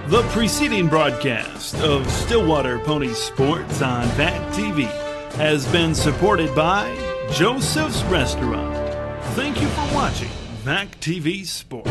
The preceding broadcast of Stillwater Pony Sports on VAC TV has been supported by Joseph's Restaurant. Thank you for watching VAC TV Sports.